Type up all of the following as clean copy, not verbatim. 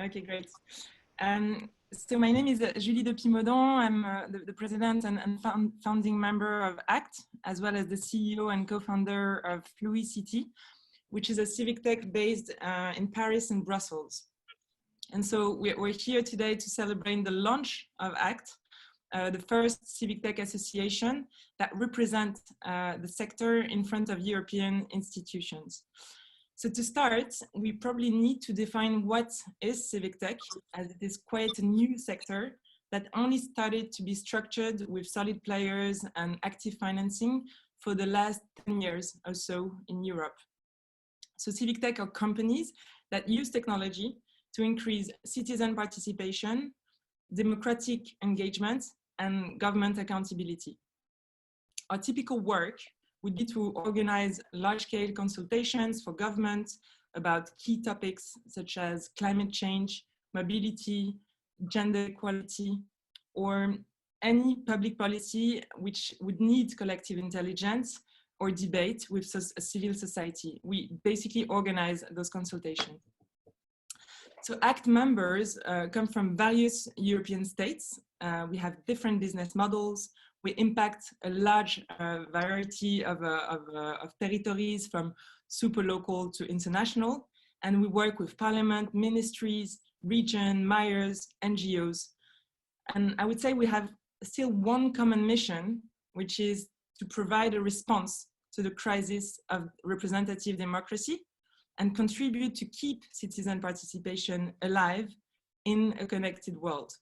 Okay, great. So my name is Julie de Pimodan. I'm the president and founding member of ACTE, as well as the CEO and co-founder of Fluicity, which is a civic tech based in Paris and Brussels. And so we're here today to celebrate the launch of ACTE, the first civic tech association that represents the sector in front of European institutions. So to start, we probably need to define what is civic tech, as it is quite a new sector that only started to be structured with solid players and active financing for the last 10 years or so in Europe. So civic tech are companies that use technology to increase citizen participation, democratic engagement, and government accountability. Our typical work would be to organize large-scale consultations for government about key topics such as climate change, mobility, gender equality, or any public policy which would need collective intelligence or debate with civil society. We basically organize those consultations. So ACT members come from various European states. We have different business models. We impact a large variety of territories, from super local to international. And we work with parliament, ministries, region, mayors, NGOs. And I would say we have still one common mission, which is to provide a response to the crisis of representative democracy and contribute to keep citizen participation alive in a connected world.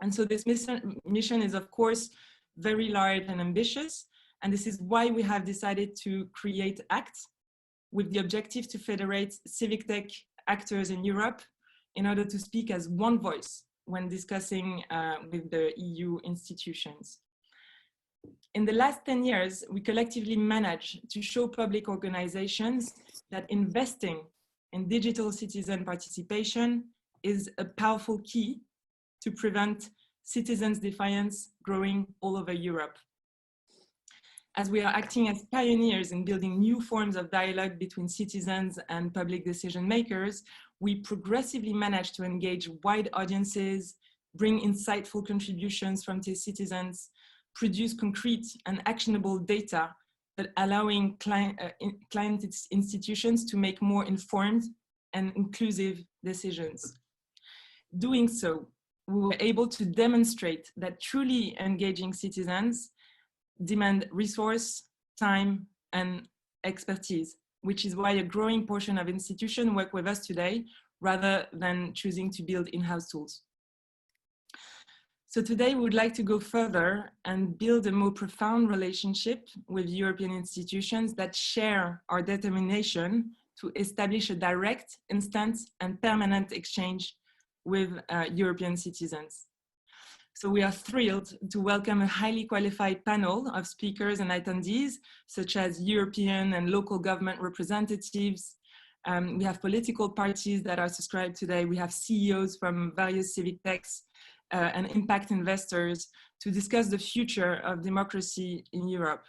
And so this mission is, of course, very large and ambitious. And this is why we have decided to create ACT with the objective to federate civic tech actors in Europe in order to speak as one voice when discussing with the EU institutions. In the last 10 years, we collectively managed to show public organizations that investing in digital citizen participation is a powerful key to prevent citizens' defiance growing all over Europe. As we are acting as pioneers in building new forms of dialogue between citizens and public decision makers, we progressively managed to engage wide audiences, bring insightful contributions from the citizens, produce concrete and actionable data, but allowing client institutions to make more informed and inclusive decisions. Doing so, we were able to demonstrate that truly engaging citizens demand resource, time, and expertise, which is why a growing portion of institutions work with us today rather than choosing to build in-house tools. So today we would like to go further and build a more profound relationship with European institutions that share our determination to establish a direct, instant, and permanent exchange with European citizens. So we are thrilled to welcome a highly qualified panel of speakers and attendees, such as European and local government representatives. We have political parties that are subscribed today. We have CEOs from various civic techs and impact investors to discuss the future of democracy in Europe.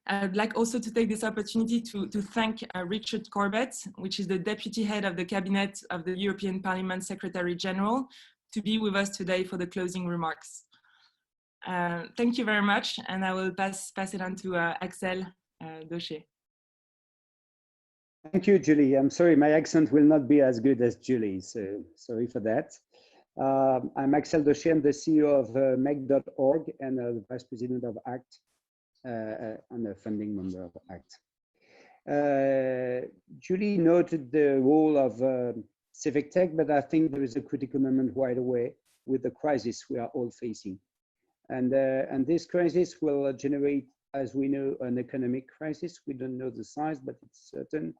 I'd like also to take this opportunity to thank Richard Corbett, which is the Deputy Head of the Cabinet of the European Parliament Secretary General, to be with us today for the closing remarks. Thank you very much, and I will pass it on to Axel Dauchez. Thank you, Julie. I'm sorry, my accent will not be as good as Julie's, so sorry for that. I'm Axel Dauchez, I'm the CEO of MEC.org and the Vice President of ACT and a funding member of ACT. Julie noted the role of civic tech, but I think there is a critical moment right away with the crisis we are all facing. And this crisis will generate, as we know, an economic crisis. We don't know the size, but it's certain.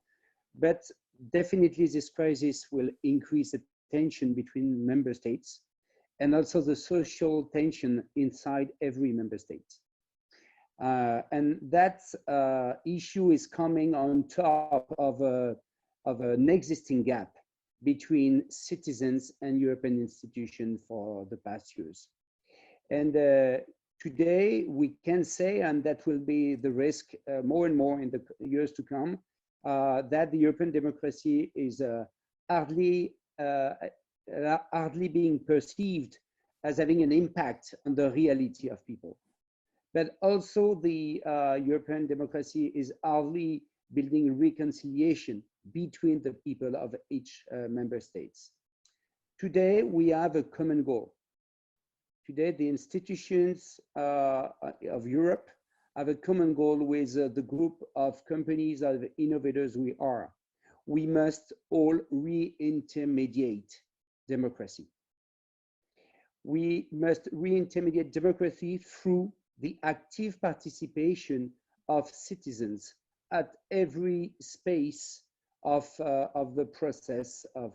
But definitely this crisis will increase the tension between member states and also the social tension inside every member state. And that issue is coming on top of an existing gap between citizens and European institutions for the past years. And today we can say, and that will be the risk more and more in the years to come, that the European democracy is hardly are hardly being perceived as having an impact on the reality of people. But also the European democracy is hardly building reconciliation between the people of each member states. Today, we have a common goal. Today, the institutions of Europe have a common goal with the group of companies, of innovators we are. We must all re-intermediate democracy. We must re-intermediate democracy through the active participation of citizens at every space of the process of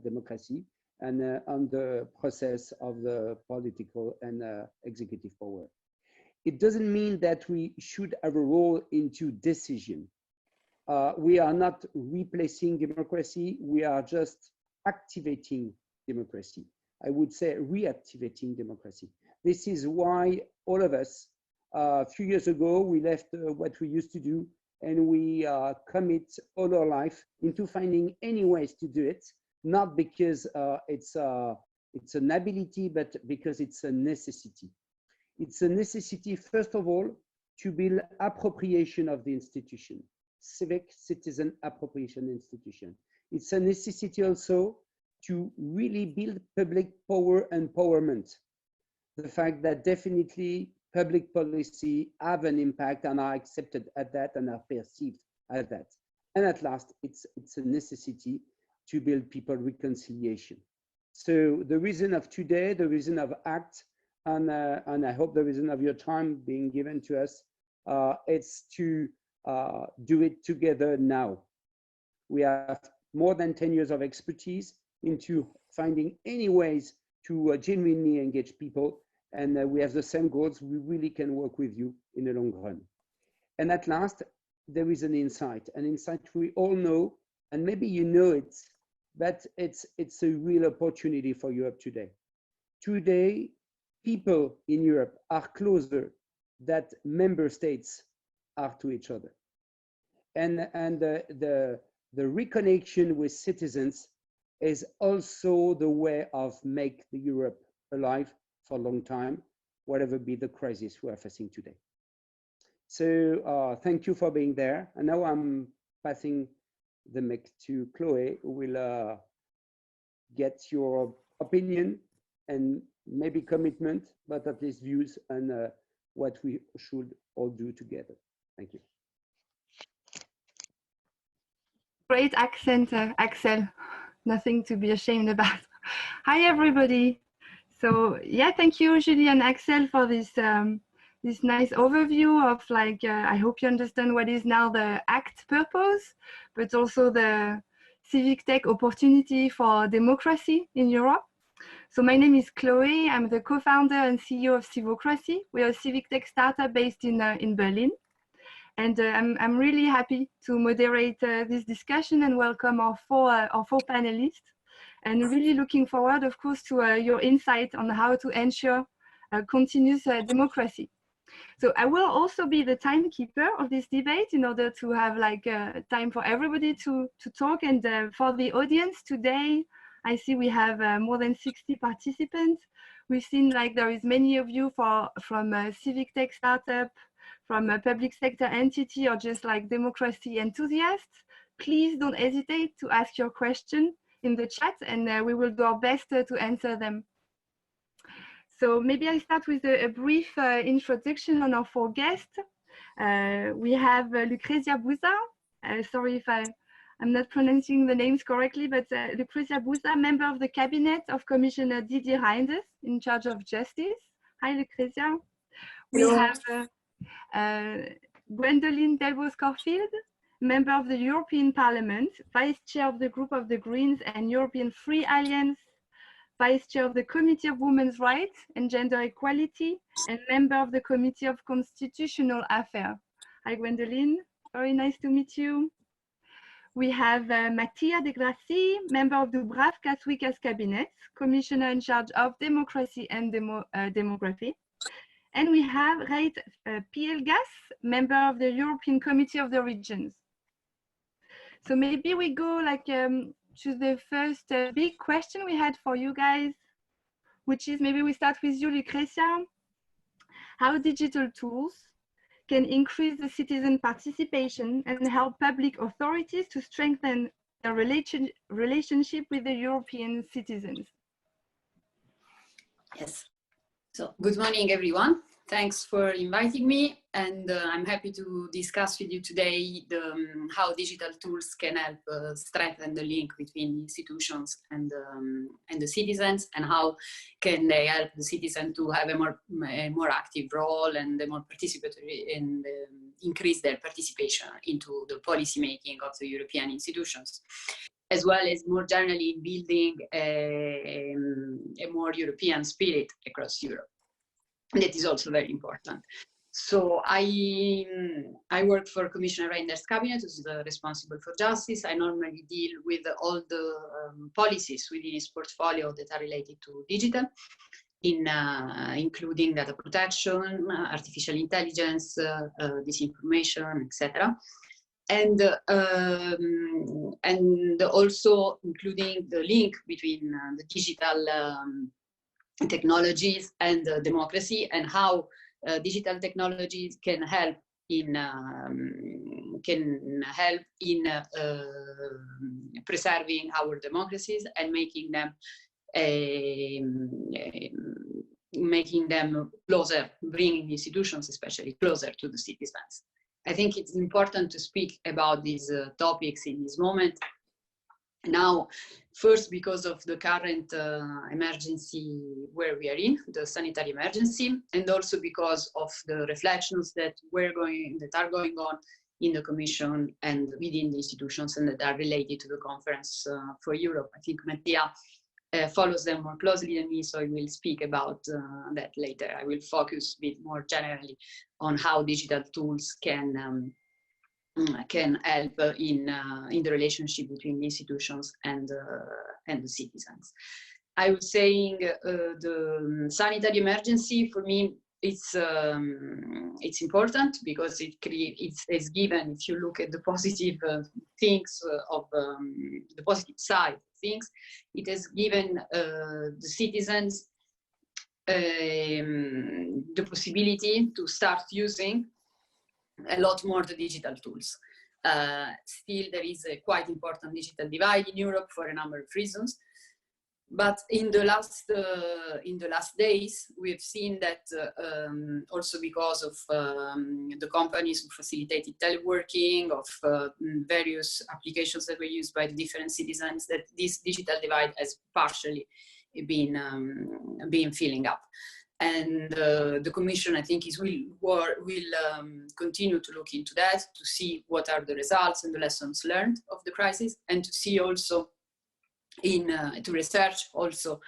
democracy and on the process of the political and executive power. It doesn't mean that we should have a role into decision. We are not replacing democracy, we are just activating democracy. I would say reactivating democracy. This is why all of us, a few years ago, we left what we used to do and we commit all our life into finding any ways to do it, not because it's an ability, but because it's a necessity. It's a necessity, first of all, to build appropriation of the institution, civic citizen appropriation institution. It's a necessity also to really build public power empowerment. The fact that definitely public policy have an impact and are accepted at that and are perceived as that. And at last, it's a necessity to build people reconciliation. So the reason of today, the reason of ACT, and I hope the reason of your time being given to us, it's to do it together now. We have more than 10 years of expertise into finding any ways to genuinely engage people, and we have the same goals. We really can work with you in the long run. And at last, there is an insight we all know, and maybe you know it, but it's a real opportunity for Europe today. Today, people in Europe are closer than member states are to each other. And the reconnection with citizens is also the way of make the Europe alive for a long time, whatever be the crisis we are facing today. So thank you for being there. And now I'm passing the mic to Chloé, who will get your opinion and maybe commitment, but at least views on what we should all do together. Thank you. Great accent, Axel. Nothing to be ashamed about. Hi, everybody. So yeah, thank you, Julie and Axel, for this this nice overview of like, I hope you understand what is now the ACT purpose, but also the civic tech opportunity for democracy in Europe. So my name is Chloé. I'm the co-founder and CEO of Civocracy. We are a civic tech startup based in Berlin. And I'm really happy to moderate this discussion and welcome our four panelists. And really looking forward, of course, to your insight on how to ensure continuous democracy. So I will also be the timekeeper of this debate in order to have like time for everybody to talk. And for the audience today, I see we have more than 60 participants. We've seen like there is many of you from civic tech startup, from a public sector entity, or just like democracy enthusiasts. Please don't hesitate to ask your question in the chat, and we will do our best to answer them. So maybe I start with a brief introduction on our four guests. We have Lucrezia Buza. Sorry if I'm not pronouncing the names correctly, but Lucrezia Buza, member of the cabinet of Commissioner Didier Reynders in charge of justice. Hi, Lucrezia. We have Gwendoline Delbos-Corfield, member of the European Parliament, vice chair of the Group of the Greens and European Free Alliance, vice chair of the Committee of Women's Rights and Gender Equality, and member of the Committee of Constitutional Affairs. Hi, Gwendoline. Very nice to meet you. We have Mattia De Grassi, member of Dubravka Suica's cabinet, commissioner in charge of democracy and demography. And we have Reit Pielgas, member of the European Committee of the Regions. So maybe we go like to the first big question we had for you guys, which is, maybe we start with you, Lucrecia. How digital tools can increase the citizen participation and help public authorities to strengthen their relationship with the European citizens? Yes. So good morning, everyone. Thanks for inviting me, and I'm happy to discuss with you today how digital tools can help strengthen the link between institutions and the citizens, and how can they help the citizen to have a more active role and a more participatory, and increase their participation into the policy making of the European institutions, as well as more generally building a more European spirit across Europe. That is also very important. So I work for Commissioner Reynders' cabinet, who's responsible for justice. I normally deal with all the policies within his portfolio that are related to digital, including data protection, artificial intelligence, disinformation, etc. And also including the link between the digital technologies and democracy, and how digital technologies can help in preserving our democracies and making them closer, bringing institutions especially closer to the citizens. I think it's important to speak about these topics in this moment. Now, first, because of the current emergency where we are in, the sanitary emergency, and also because of the reflections that are going on in the Commission and within the institutions, and that are related to the Conference for Europe. I think Mattia follows them more closely than me, so I will speak about that later. I will focus a bit more generally on how digital tools can help in the relationship between institutions and the citizens. I was saying the sanitary emergency, for me, it's important because it's given, if you look at the positive things of the positive side of things, it has given the citizens the possibility to start using a lot more the digital tools. Still, there is a quite important digital divide in Europe for a number of reasons. But in the last days, we've seen that also because of the companies who facilitated teleworking, of various applications that were used by the different citizens, that this digital divide has partially been filling up. And the Commission, I think, will continue to look into that, to see what are the results and the lessons learned of the crisis, and to see also to research also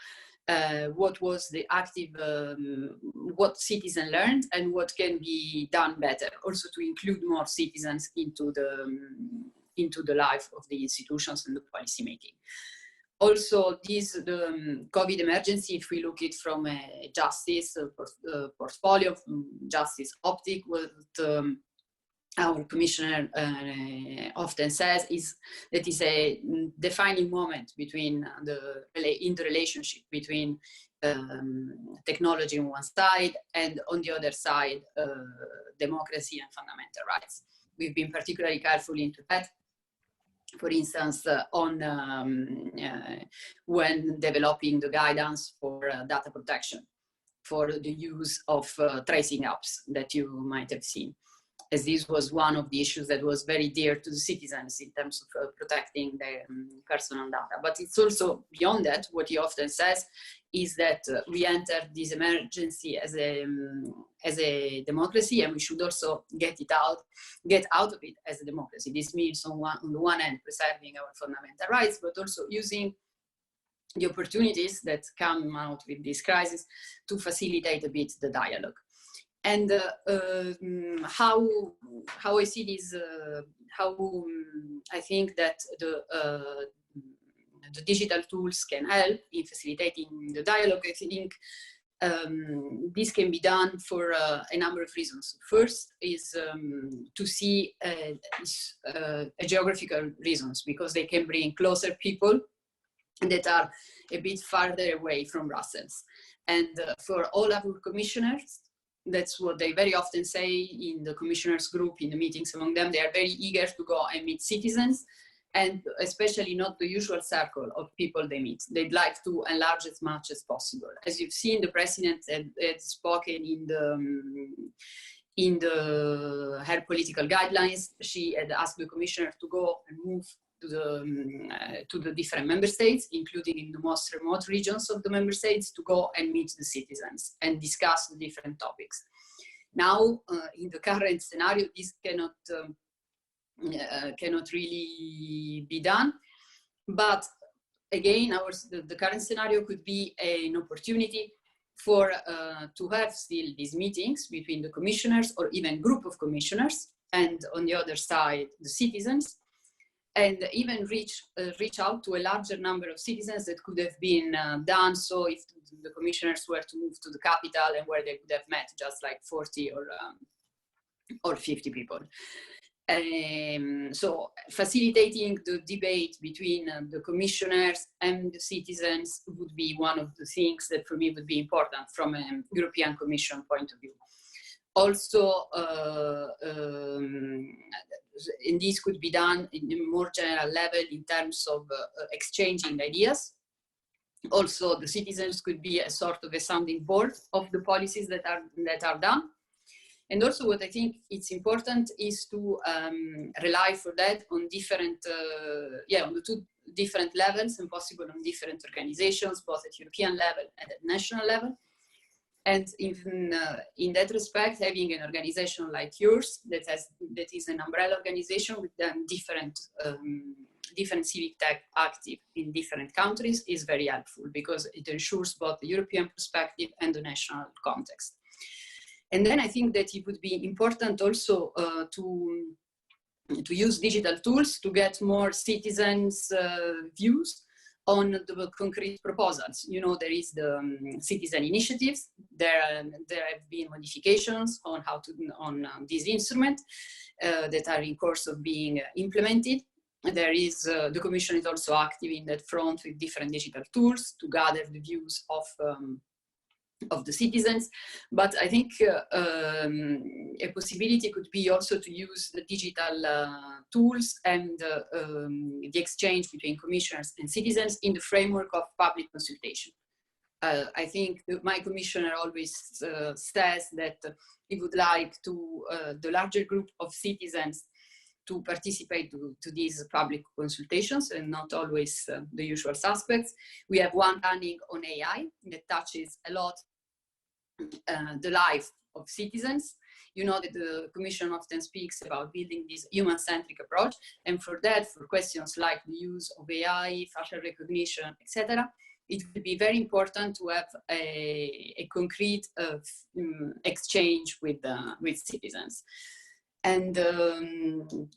what was the active, what citizens learned and what can be done better, also to include more citizens into the life of the institutions and the policy making. Also, the COVID emergency, if we look at it from a justice portfolio, justice optic, what our commissioner often says is that is a defining moment between in the relationship between technology on one side and on the other side democracy and fundamental rights. We've been particularly careful into that. For instance, when developing the guidance for data protection, for the use of tracing apps that you might have seen, as this was one of the issues that was very dear to the citizens in terms of protecting their personal data. But it's also beyond that. What he often says is that we entered this emergency as a democracy, and we should also get out of it as a democracy. This means on the one hand preserving our fundamental rights, but also using the opportunities that come out with this crisis to facilitate a bit the dialogue. And how I see this, how I think that the digital tools can help in facilitating the dialogue. I think this can be done for a number of reasons. First is to see geographical reasons, because they can bring closer people that are a bit farther away from Brussels. And for all our commissioners, that's what they very often say in the commissioners group, in the meetings among them, they are very eager to go and meet citizens, and especially not the usual circle of people they meet. They'd like to enlarge as much as possible. As you've seen, the president had spoken in her political guidelines. She had asked the commissioner to go and move to the different member states, including in the most remote regions of the member states, to go and meet the citizens and discuss the different topics. Now, in the current scenario, this cannot really be done. But again, the current scenario could be an opportunity for to have still these meetings between the commissioners, or even group of commissioners, and on the other side, the citizens, and even reach out to a larger number of citizens that could have been done. So if the commissioners were to move to the capital, and where they could have met just like 40 or 50 people. So facilitating the debate between the commissioners and the citizens would be one of the things that for me would be important from a European Commission point of view. Also, and this could be done in a more general level in terms of exchanging ideas. Also, the citizens could be a sort of a sounding board of the policies that are done. And also, what I think it's important is to rely for that on different, on the two different levels, and possible on different organizations, both at European level and at national level. And in that respect, having an organization like yours that is an umbrella organization with different civic tech active in different countries is very helpful, because it ensures both the European perspective and the national context. And then I think that it would be important also to use digital tools to get more citizens' views on the concrete proposals. You know, there is the citizen initiatives. There have been modifications on this instrument that are in course of being implemented. There is the Commission is also active in that front with different digital tools to gather the views of the citizens. But I think a possibility could be also to use the digital tools and the exchange between commissioners and citizens in the framework of public consultation. I think my commissioner always says that he would like to the larger group of citizens to participate to these public consultations, and not always the usual suspects. We have one running on AI that touches a lot the life of citizens. You know that the Commission often speaks about building this human-centric approach, and for that, for questions like the use of AI, facial recognition, etc., it will be very important to have a concrete exchange with citizens. And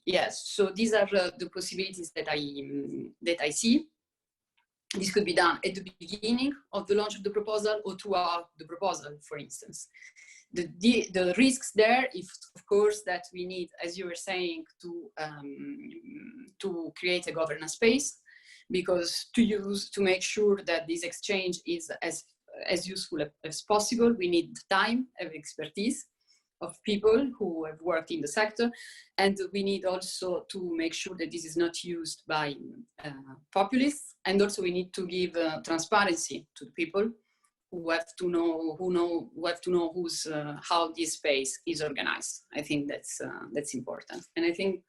yes, so these are the possibilities that I see. This could be done at the beginning of the launch of the proposal, or throughout the proposal, for instance. The risks there, if of course that we need, as you were saying, to create a governance space, because to make sure that this exchange is as useful as possible, we need time and expertise of people who have worked in the sector, and we need also to make sure that this is not used by populists, and also we need to give transparency to the people who have to know who's how this space is organized. I think that's important, and I think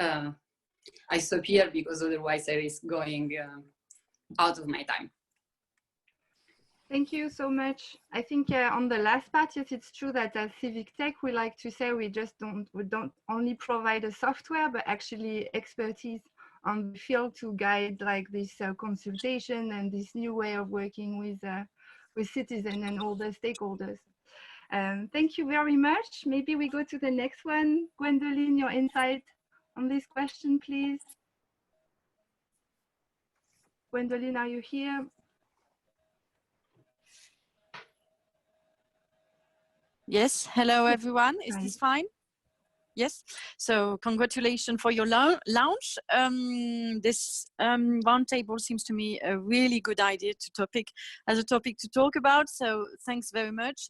I stop here because otherwise I risk going out of my time. Thank you so much. I think on the last part, yes, it's true that as Civic Tech, we like to say we don't only provide a software, but actually expertise on the field to guide like this consultation and this new way of working with citizens and all the stakeholders. Thank you very much. Maybe we go to the next one. Gwendoline, your insight on this question, please. Gwendoline, are you here? Yes, hello everyone. Is Hi. this fine? Yes, so congratulations for your launch. This roundtable seems to me a really good idea as a topic to talk about, so thanks very much.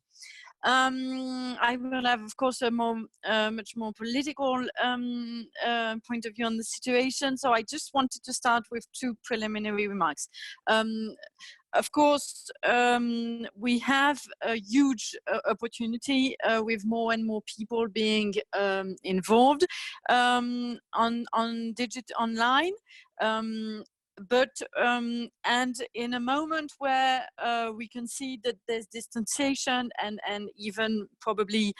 I will have, of course, a much more political point of view on the situation, so I just wanted to start with two preliminary remarks. Of course, we have a huge opportunity with more and more people being involved on online. And in a moment where we can see that there's distanciation and even probably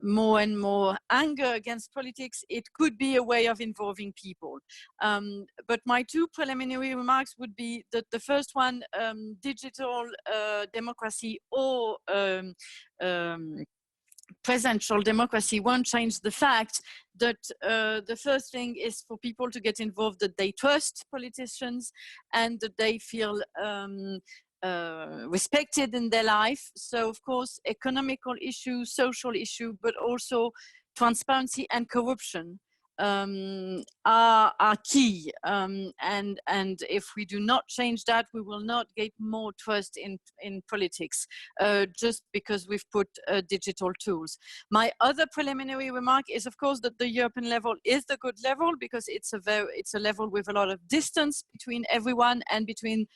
more and more anger against politics, it could be a way of involving people. But my two preliminary remarks would be that the first one, digital democracy or presential democracy won't change the fact that the first thing is for people to get involved, that they trust politicians and that they feel respected in their life. So of course, economical issue, social issue, but also transparency and corruption are key. And if we do not change that, we will not get more trust in politics just because we've put digital tools. My other preliminary remark is, of course, that the European level is the good level because it's a level with a lot of distance between everyone and between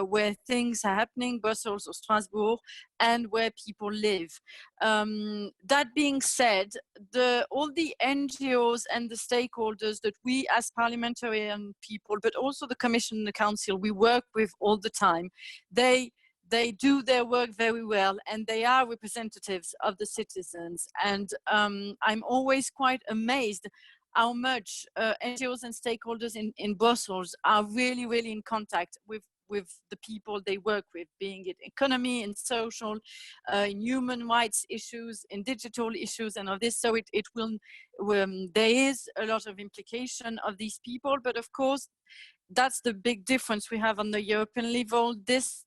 where things are happening, Brussels or Strasbourg, and where people live. That being said, all the NGOs and the stakeholders that we as parliamentarian people, but also the Commission and the Council, we work with all the time, they do their work very well and they are representatives of the citizens. And I'm always quite amazed how much NGOs and stakeholders in Brussels are really, really in contact with the people they work with, being it economy and social, in human rights issues, in digital issues and all this. So there is a lot of implication of these people, but of course, that's the big difference we have on the European level. These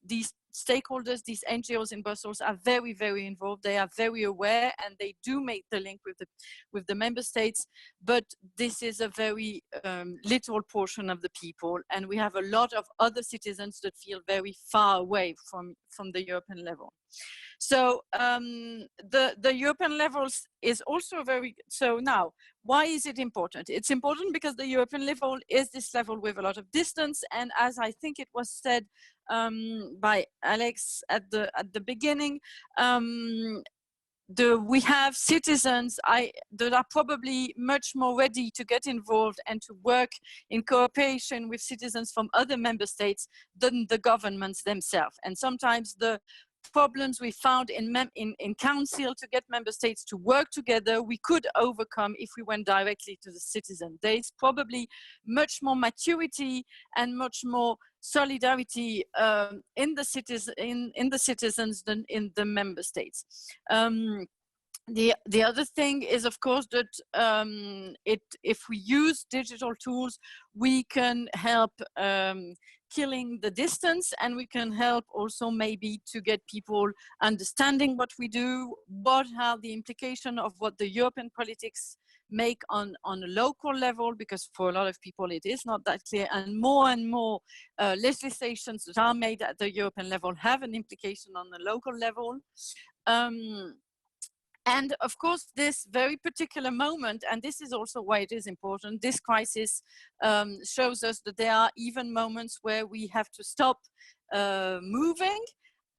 stakeholders, these NGOs in Brussels are very, very involved. They are very aware and they do make the link with the member states, but this is a very little portion of the people. And we have a lot of other citizens that feel very far away from the European level. So the European level is also so now, why is it important? It's important because the European level is this level with a lot of distance. And as I think it was said by Alex at the beginning, we have citizens that are probably much more ready to get involved and to work in cooperation with citizens from other member states than the governments themselves. And sometimes the problems we found in council to get member states to work together, we could overcome if we went directly to the citizen. There is probably much more maturity and much more solidarity in the citizens than in the member states. The other thing is, of course, that if we use digital tools, we can help killing the distance, and we can help also maybe to get people understanding what we do, what are the implications of what the European politics make on a local level, because for a lot of people it is not that clear, and more legislations that are made at the European level have an implication on the local level. And of course, this very particular moment, and this is also why it is important, this crisis shows us that there are even moments where we have to stop moving,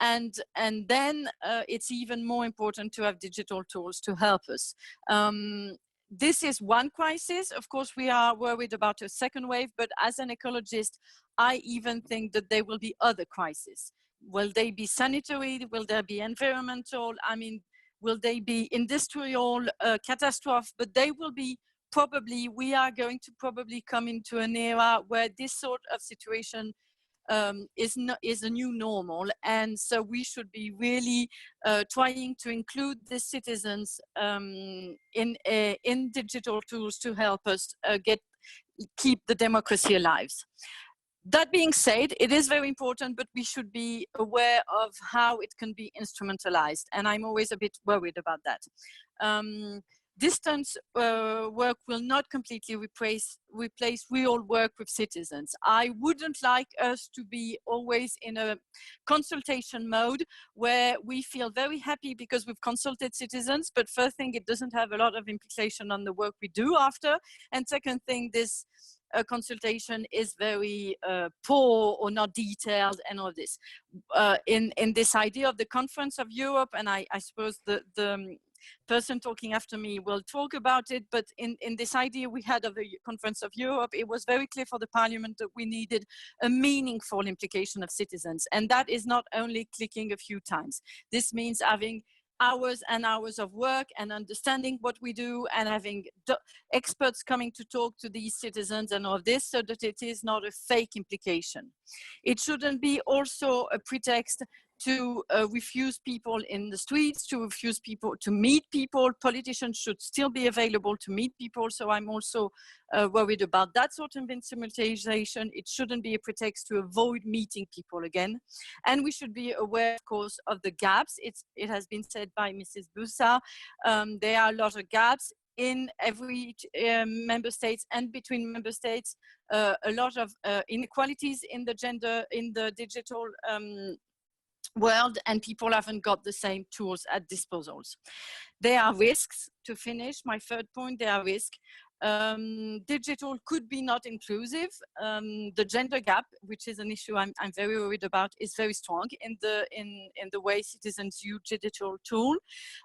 and then it's even more important to have digital tools to help us. This is one crisis. Of course, we are worried about a second wave, but as an ecologist, I even think that there will be other crises. Will they be sanitary? Will there be environmental? I mean, will they be industrial catastrophe? But they will be probably, we are going to probably come into an era where this sort of situation is a new normal. And so we should be really trying to include the citizens in digital tools to help us keep the democracy alive. That being said, it is very important, but we should be aware of how it can be instrumentalized. And I'm always a bit worried about that. Distance work will not completely replace real work with citizens. I wouldn't like us to be always in a consultation mode where we feel very happy because we've consulted citizens, but first thing, it doesn't have a lot of implication on the work we do after. And second thing, this consultation is very poor or not detailed and all this. In this idea of the Conference of Europe, and I suppose the person talking after me will talk about it, but in this idea we had of the Conference of Europe, it was very clear for the Parliament that we needed a meaningful implication of citizens. And that is not only clicking a few times. This means having hours and hours of work and understanding what we do and having experts coming to talk to these citizens and all this, so that it is not a fake implication. It shouldn't be also a pretext to refuse people in the streets, to refuse people to meet people. Politicians should still be available to meet people. So I'm also worried about that sort of instrumentalization. It shouldn't be a pretext to avoid meeting people again. And we should be aware, of course, of the gaps. It has been said by Mrs. Bussa. There are a lot of gaps in every member states and between member states, a lot of inequalities in the digital world, and people haven't got the same tools at disposals. There are risks. To finish my third point, there are risks. Digital could be not inclusive. The gender gap, which is an issue I'm very worried about, is very strong in the way citizens use digital tool.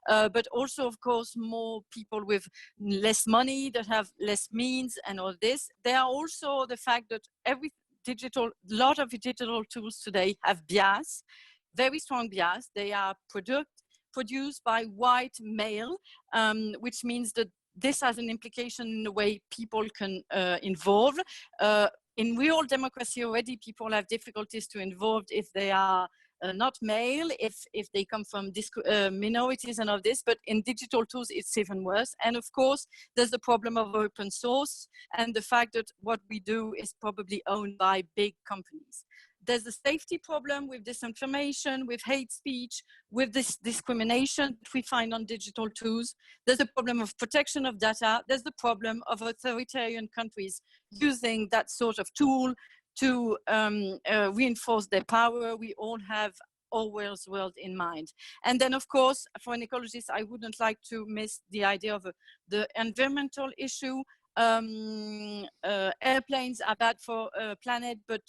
But also, of course, more people with less money that have less means and all this. There are also the fact that lot of digital tools today have bias. Very strong bias. They are produced by white male, which means that this has an implication in the way people can involve. In real democracy already, people have difficulties to involve if they are not male, if they come from minorities and all this, but in digital tools, it's even worse. And of course, there's the problem of open source and the fact that what we do is probably owned by big companies. There's a safety problem with disinformation, with hate speech, with this discrimination that we find on digital tools. There's a problem of protection of data. There's the problem of authoritarian countries using that sort of tool to reinforce their power. We all have Orwell's world in mind. And then, of course, for an ecologist, I wouldn't like to miss the idea of the environmental issue. Airplanes are bad for planet, but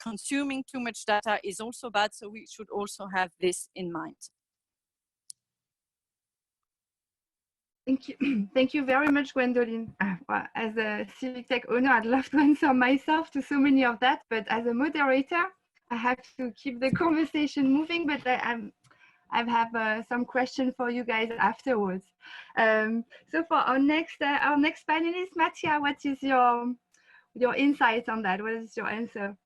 consuming too much data is also bad. So we should also have this in mind. Thank you. Thank you very much, Gwendoline. Well, as a civic tech owner, I'd love to answer myself to so many of that, but as a moderator, I have to keep the conversation moving, but I have some questions for you guys afterwards. So for our next panelist, Mattia, what is your insights on that? What is your answer?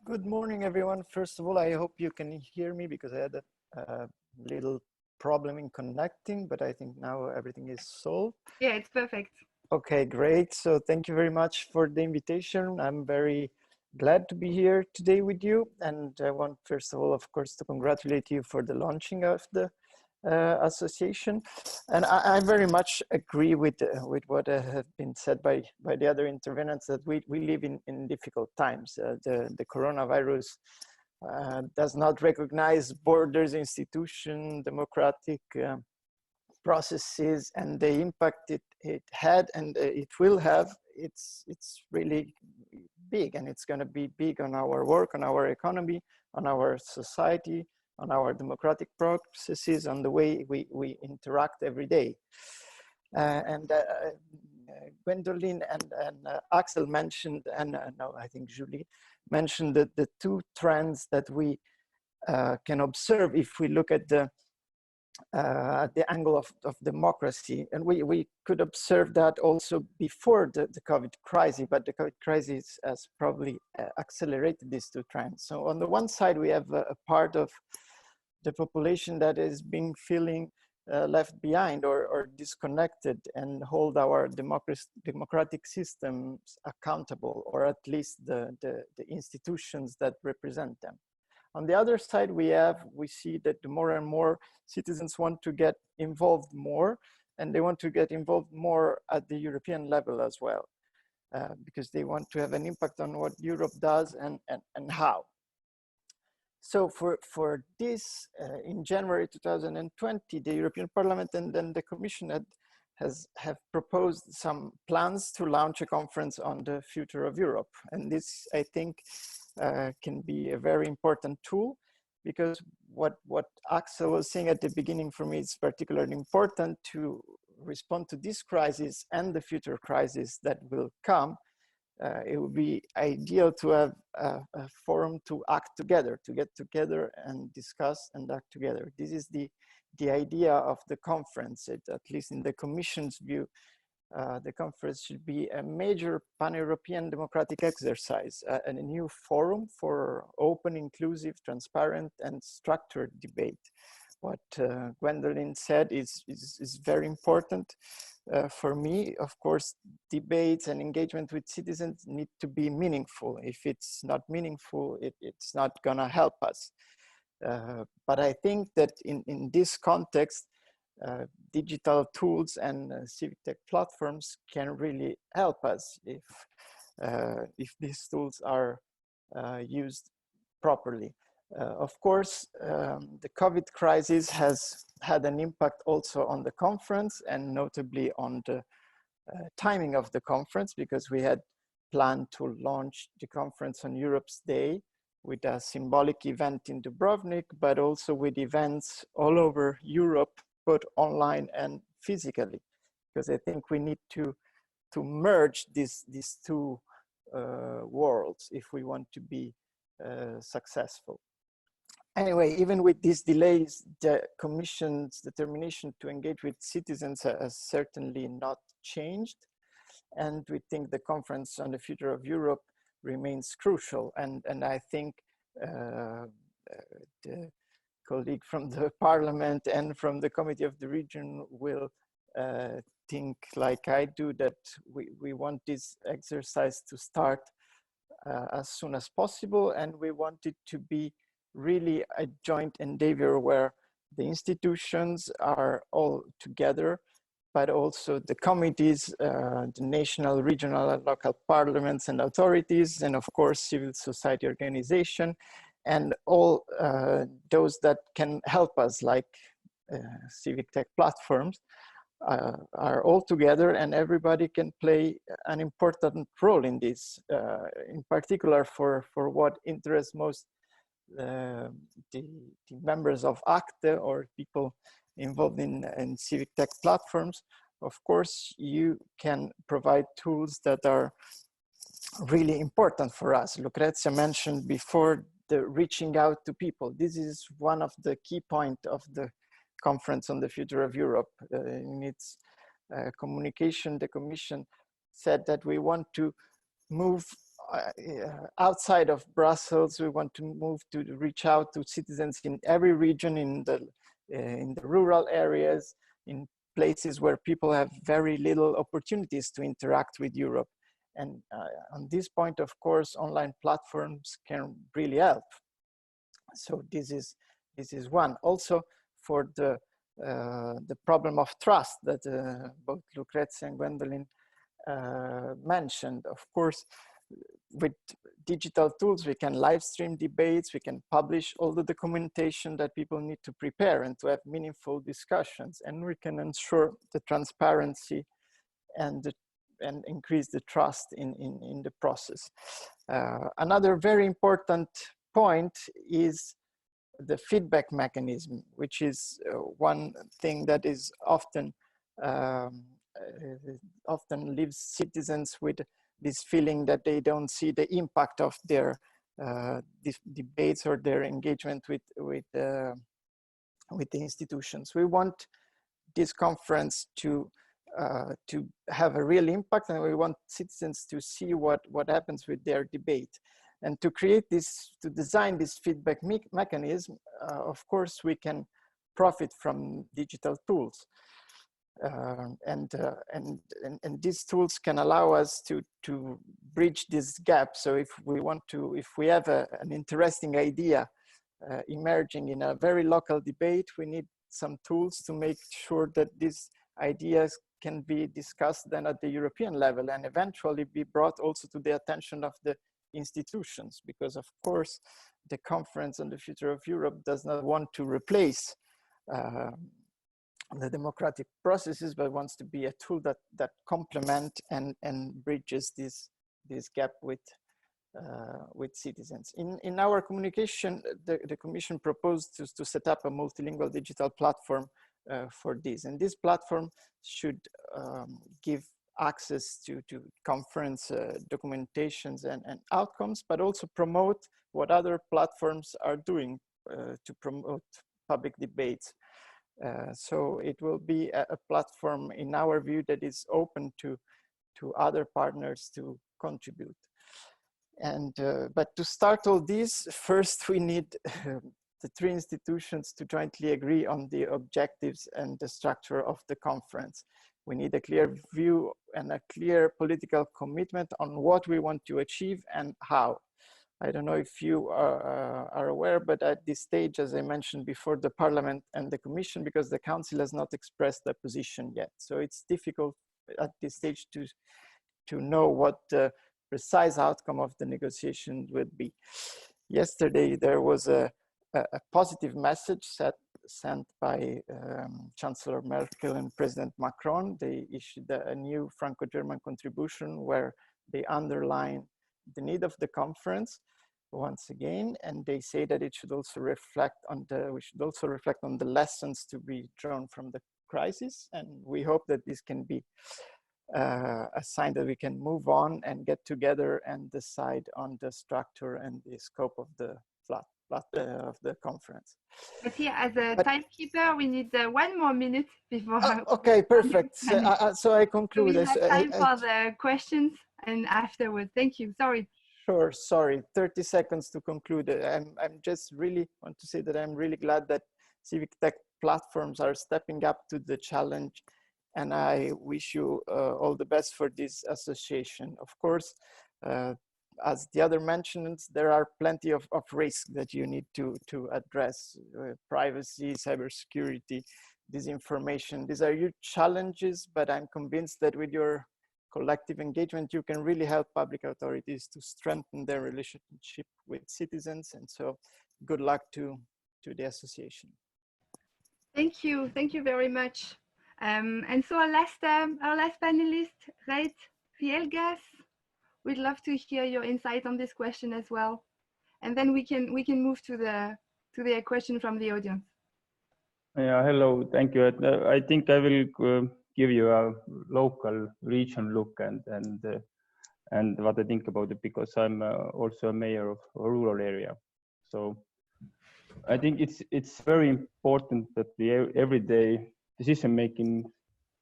Good morning, everyone. First of all, I hope you can hear me because I had a little problem in connecting, but I think now everything is solved. Yeah, it's perfect. Okay, great. So thank you very much for the invitation. I'm very glad to be here today with you. And I want, first of all, of course, to congratulate you for the launching of the association. And I very much agree with what has been said by the other intervenants, that we live in difficult times. The coronavirus does not recognize borders, institution, democratic processes, and the impact it had and it will have, it's really big, and it's going to be big on our work, on our economy, on our society, on our democratic processes, on the way we interact every day. Gwendoline and Axel mentioned, and no, I think Julie mentioned the two trends that we can observe if we look at the angle of democracy. And we could observe that also before the COVID crisis, but the COVID crisis has probably accelerated these two trends. So on the one side, we have a part of the population that has been feeling left behind or disconnected, and hold our democratic systems accountable, or at least the institutions that represent them. On the other side, we see that the more and more citizens want to get involved more, and they want to get involved more at the European level as well, because they want to have an impact on what Europe does and how. So for this, in January 2020, the European Parliament and then the Commission have proposed some plans to launch a conference on the future of Europe. And this, I think, can be a very important tool, because what Axel was saying at the beginning, for me, is particularly important to respond to this crisis and the future crisis that will come. It would be ideal to have a forum to act together, to get together and discuss and act together. This is the idea of the conference. At least in the Commission's view, the conference should be a major pan-European democratic exercise, a new forum for open, inclusive, transparent, and structured debate. What Gwendolyn said is very important. For me, of course, debates and engagement with citizens need to be meaningful. If it's not meaningful, it's not gonna help us. But I think that in this context, digital tools and civic tech platforms can really help us if these tools are used properly. Of course, the COVID crisis has had an impact also on the conference, and notably on the timing of the conference, because we had planned to launch the conference on Europe's Day with a symbolic event in Dubrovnik, but also with events all over Europe, both online and physically, because I think we need to merge these two worlds if we want to be successful. Anyway, even with these delays, the Commission's determination to engage with citizens has certainly not changed. And we think the conference on the future of Europe remains crucial. And I think the colleague from the Parliament and from the Committee of the Region will think like I do, that we want this exercise to start as soon as possible. And we want it to be really a joint endeavor where the institutions are all together, but also the committees, the national, regional, and local parliaments and authorities, and of course, civil society organization, and all those that can help us, like civic tech platforms, are all together, and everybody can play an important role in this, in particular for what interests most the members of ACTE or people involved in civic tech platforms. Of course, you can provide tools that are really important for us. Lucrezia mentioned before the reaching out to people. This is one of the key points of the conference on the future of Europe. In its communication, the Commission said that we want to move outside of Brussels. We want to move to reach out to citizens in every region, in the rural areas, in places where people have very little opportunities to interact with Europe. And on this point, of course, online platforms can really help. So this is one. Also, for the problem of trust that both Lucrezia and Gwendolyn mentioned. Of course, with digital tools, we can live stream debates, we can publish all the documentation that people need to prepare and to have meaningful discussions, and we can ensure the transparency and increase the trust in the process. Another very important point is the feedback mechanism, which is one thing that is often leaves citizens with this feeling that they don't see the impact of their debates or their engagement with the institutions. We want this conference to have a real impact, and we want citizens to see what happens with their debate. And to create this, to design this feedback mechanism, of course, we can profit from digital tools. And these tools can allow us to bridge this gap. So if we have an interesting idea emerging in a very local debate, we need some tools to make sure that these ideas can be discussed then at the European level and eventually be brought also to the attention of the institutions, because of course the Conference on the Future of Europe does not want to replace the democratic processes, but wants to be a tool that complement and bridges this gap with citizens. In our communication, the Commission proposed to set up a multilingual digital platform for this, and this platform should give access to conference documentations and outcomes, but also promote what other platforms are doing to promote public debates. So it will be a platform, in our view, that is open to other partners to contribute. And but to start all this, first we need the three institutions to jointly agree on the objectives and the structure of the conference. We need a clear view and a clear political commitment on what we want to achieve and how. I don't know if you are aware, but at this stage, as I mentioned before, the Parliament and the Commission, because the Council has not expressed a position yet. So it's difficult at this stage to know what the precise outcome of the negotiation would be. Yesterday, there was a positive message sent by Chancellor Merkel and President Macron. They issued a new Franco-German contribution where they underline the need of the conference once again, and they say that it should also reflect on we should also reflect on the lessons to be drawn from the crisis, and we hope that this can be a sign that we can move on and get together and decide on the structure and the scope of the conference. But here, as a timekeeper, we need 1 more minute before. Okay, perfect. So I conclude. So we have time for the questions and afterwards. Thank you. Sorry. Sure. Sorry. 30 seconds to conclude. I'm just really want to say that I'm really glad that civic tech platforms are stepping up to the challenge, and I wish you all the best for this association. Of course, as the other mentioned, there are plenty of risks that you need to address: privacy, cybersecurity, disinformation. These are huge challenges, but I'm convinced that with your collective engagement, you can really help public authorities to strengthen their relationship with citizens. And so good luck to the association. Thank you very much. And so our last panelist, Reit Fielgas, we'd love to hear your insight on this question as well. And then we can move to the question from the audience. Yeah, hello, thank you. I think I will give you a local region look and what I think about it, because I'm also a mayor of a rural area. So I think it's very important that the everyday decision making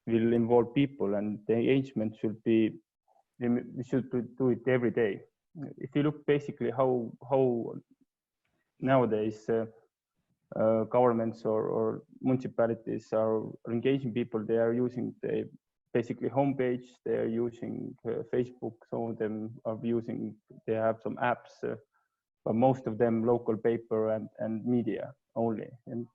will involve people, and the engagement should be, we should do it every day. If you look basically how nowadays governments or municipalities are engaging people, they are using the basically homepage, they are using Facebook, some of them are using, they have some apps, but most of them local paper and media only, and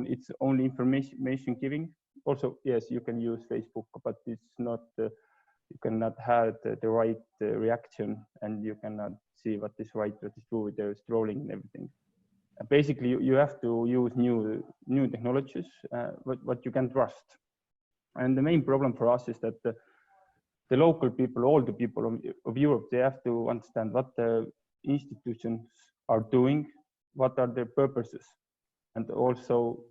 it's only information giving. Also, yes, you can use Facebook, but it's not, you cannot have the right reaction, and you cannot see what is right, what is true, they're scrolling and everything. Basically, you have to use new technologies, what you can trust. And the main problem for us is that the local people, all the people of Europe, they have to understand what the institutions are doing, what are their purposes, and also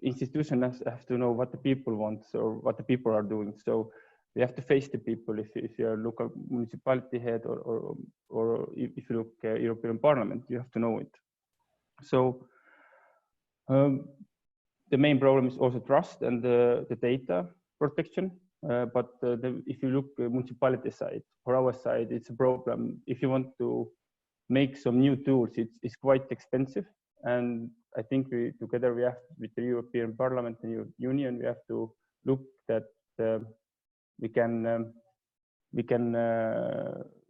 institutions have to know what the people want or what the people are doing. So we have to face the people. If you're a local municipality head or if you look European Parliament, you have to know it. So the main problem is also trust and the data protection. But if you look municipality side, for our side, it's a problem. If you want to make some new tools, it's quite expensive, And I think together we have, with the European Parliament and Union, we have to look that we can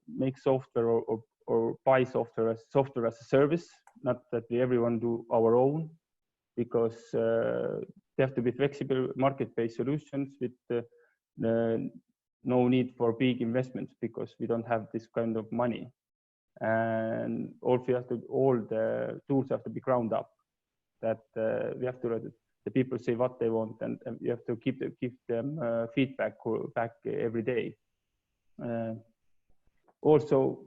make software or buy software as a service, not that everyone do our own, because they have to be flexible market-based solutions with no need for big investments, because we don't have this kind of money. And also all the tools have to be ground up, that we have to let the people say what they want, and you have to give them feedback back every day. Also,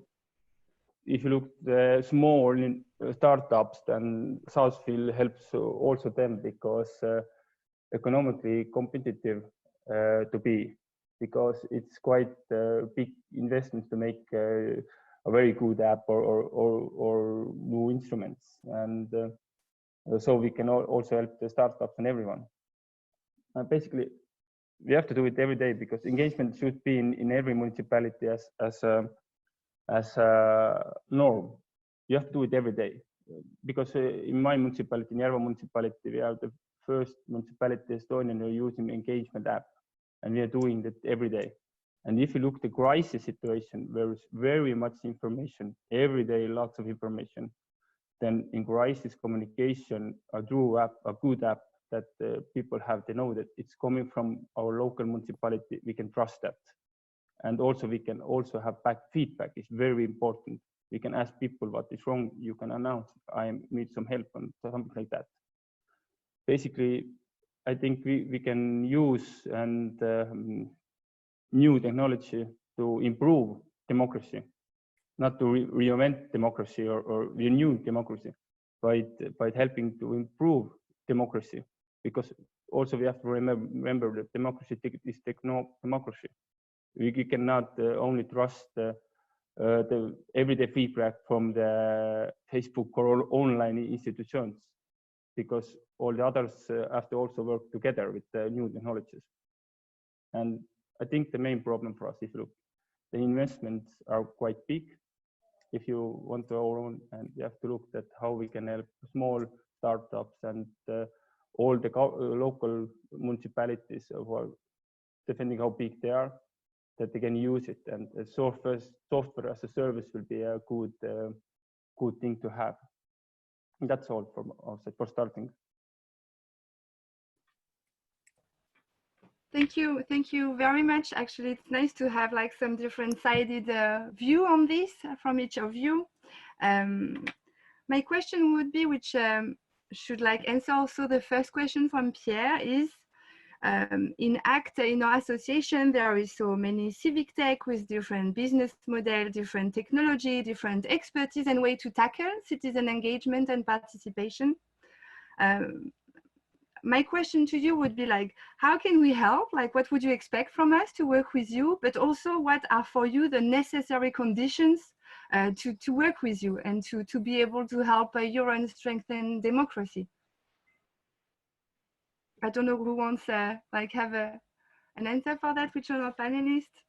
if you look at the small startups, then Southfield helps also them, because economically competitive to be, because it's quite big investments to make a very good app or new instruments. And so we can also help the startups and everyone. Basically, we have to do it every day, because engagement should be in every municipality as a norm. You have to do it every day, because in my municipality, in Järva municipality, we are the first municipality in Estonia who are using engagement app, and we are doing that every day. And if you look at the crisis situation, there is very much information every day, lots of information. Then in crisis communication, a true app, a good app that people have to know that it's coming from our local municipality, we can trust that. And also we can also have back feedback. It's very important. We can ask people what is wrong. You can announce, I need some help, and something like that. Basically, I think we can use new technology to improve democracy, not to reinvent democracy or renew democracy, but helping to improve democracy. Because also we have to remember that democracy is democracy. We cannot only trust the everyday feedback from the Facebook or online institutions, because all the others have to also work together with the new technologies. And I think the main problem for us, if you look, the investments are quite big. If you want our own, and you have to look at how we can help small startups and all the local municipalities who are, depending how big they are, that they can use it. And software as a service will be a good thing to have. And that's all from our side for starting. Thank you very much. Actually, it's nice to have like some different sided view on this from each of you. My question would be, which should like answer also the first question from Pierre, is in ACTE, in our association, there is so many civic tech with different business model, different technology, different expertise and way to tackle citizen engagement and participation. My question to you would be like, how can we help? Like, what would you expect from us to work with you? But also, what are for you the necessary conditions to work with you and to be able to help Europe strengthen democracy? I don't know who wants like have an answer for that, which are our panelists.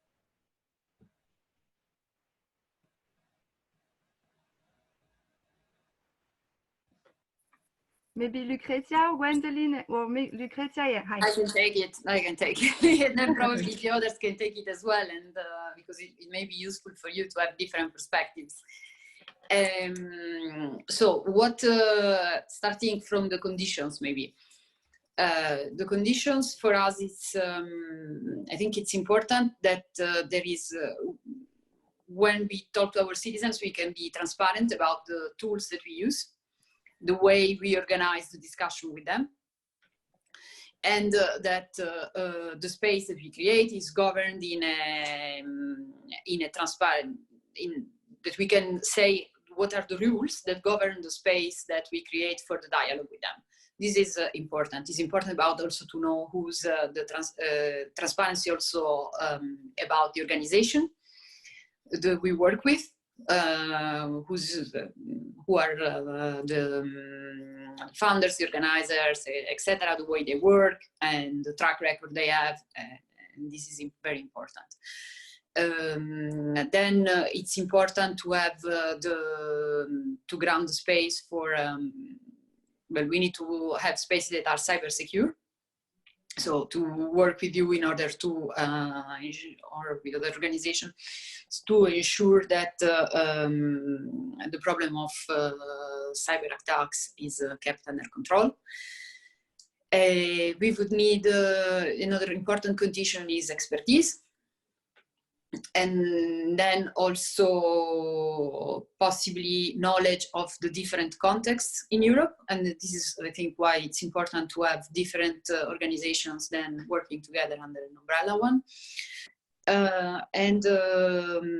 Maybe Lucrezia, Gwendoline, or Lucrezia, yeah, hi. I can take it, and then probably the others can take it as well, and because it may be useful for you to have different perspectives. So what, starting from the conditions maybe. The conditions for us, it's, I think it's important that there is, when we talk to our citizens, we can be transparent about the tools that we use, the way we organize the discussion with them, and that the space that we create is governed in a transparent, that we can say what are the rules that govern the space that we create for the dialogue with them. This is important. It's important about also to know who's the transparency also about the organization that we work with, who are the founders, the organizers, etc., the way they work and the track record they have, and this is very important. Then it's important to have to ground the space for well, we need to have spaces that are cyber secure. So to work with you in order to, or with other organizations, to ensure that the problem of cyber attacks is kept under control. We would need, another important condition is expertise. And then also possibly knowledge of the different contexts in Europe. And this is, I think, why it's important to have different organizations then working together under an umbrella one. And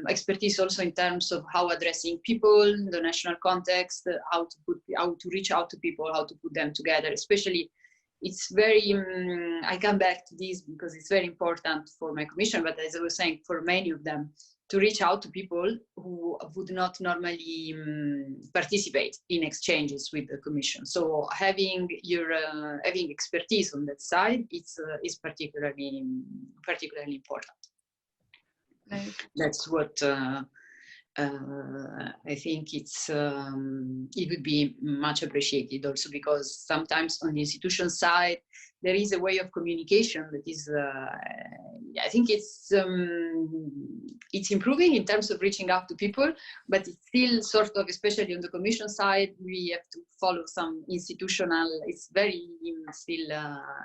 expertise also in terms of how addressing people, the national context, how to reach out to people, how to put them together, especially. It's very, I come back to this because it's very important for my commission, but as I was saying, for many of them, to reach out to people who would not normally participate in exchanges with the commission. So having having expertise on that side is particularly important. Nice. That's what I think it would be much appreciated also, because sometimes on the institution side there is a way of communication that is I think it's improving in terms of reaching out to people, but it's still sort of, especially on the commission side, we have to follow some institutional, it's very still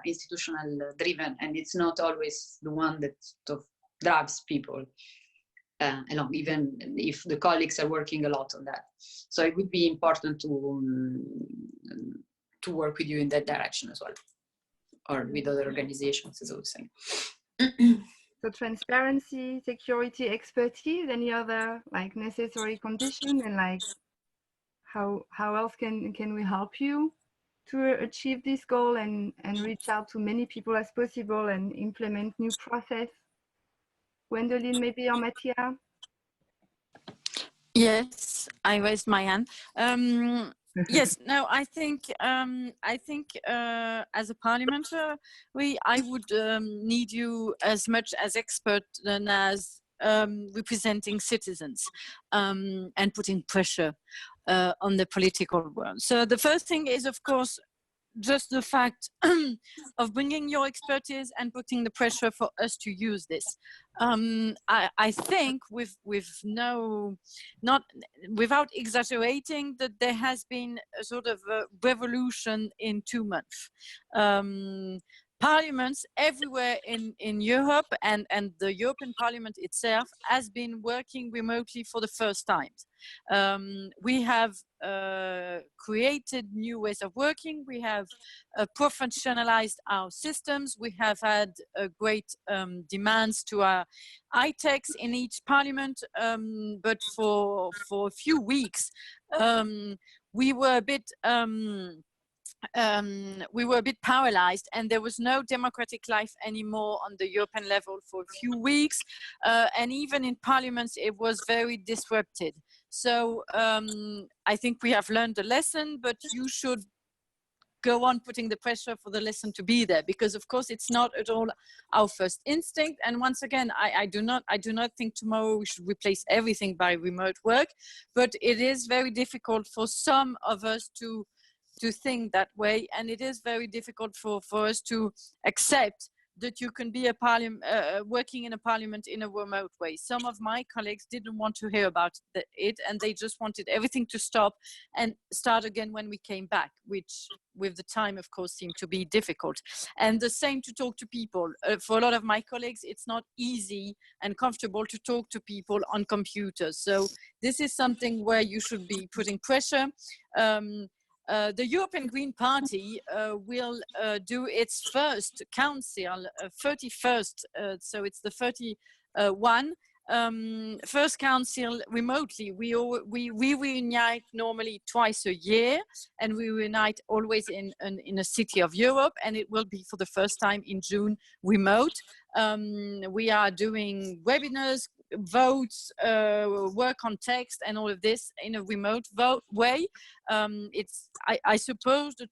institutional driven, and it's not always the one that sort of drives people along, even if the colleagues are working a lot on that. So it would be important to work with you in that direction as well, or with other organizations, as I was saying. So transparency, security, expertise, any other like necessary condition, and like how else can we help you to achieve this goal and reach out to many people as possible and implement new process? Gwendoline, maybe, or Mattia? Yes, I raised my hand. Yes, no, I think as a parliamentary, I would need you as much as expert than as representing citizens and putting pressure on the political world. So the first thing is, of course, just the fact of bringing your expertise and putting the pressure for us to use this. I think without exaggerating, that there has been a sort of a revolution in 2 months. Parliaments everywhere in Europe and the European Parliament itself has been working remotely for the first time. We have created new ways of working. We have professionalized our systems. We have had great demands to our ACTE in each parliament, but for a few weeks we were a bit paralyzed, and there was no democratic life anymore on the European level for a few weeks, and even in parliaments it was very disrupted. So I think we have learned a lesson, but you should go on putting the pressure for the lesson to be there, because of course it's not at all our first instinct. And once again, I do not think tomorrow we should replace everything by remote work, but it is very difficult for some of us to think that way, and it is very difficult for us to accept that you can be working in a parliament in a remote way. Some of my colleagues didn't want to hear about it, and they just wanted everything to stop and start again when we came back, which with the time, of course, seemed to be difficult. And the same to talk to people. For a lot of my colleagues, it's not easy and comfortable to talk to people on computers. So this is something where you should be putting pressure. The European Green Party will do its first council, 31st, so it's the 31 first council remotely. We reunite normally twice a year, and we reunite always in a city of Europe, and it will be for the first time in June remote. We are doing webinars, votes, work on text, and all of this in a remote way. I suppose that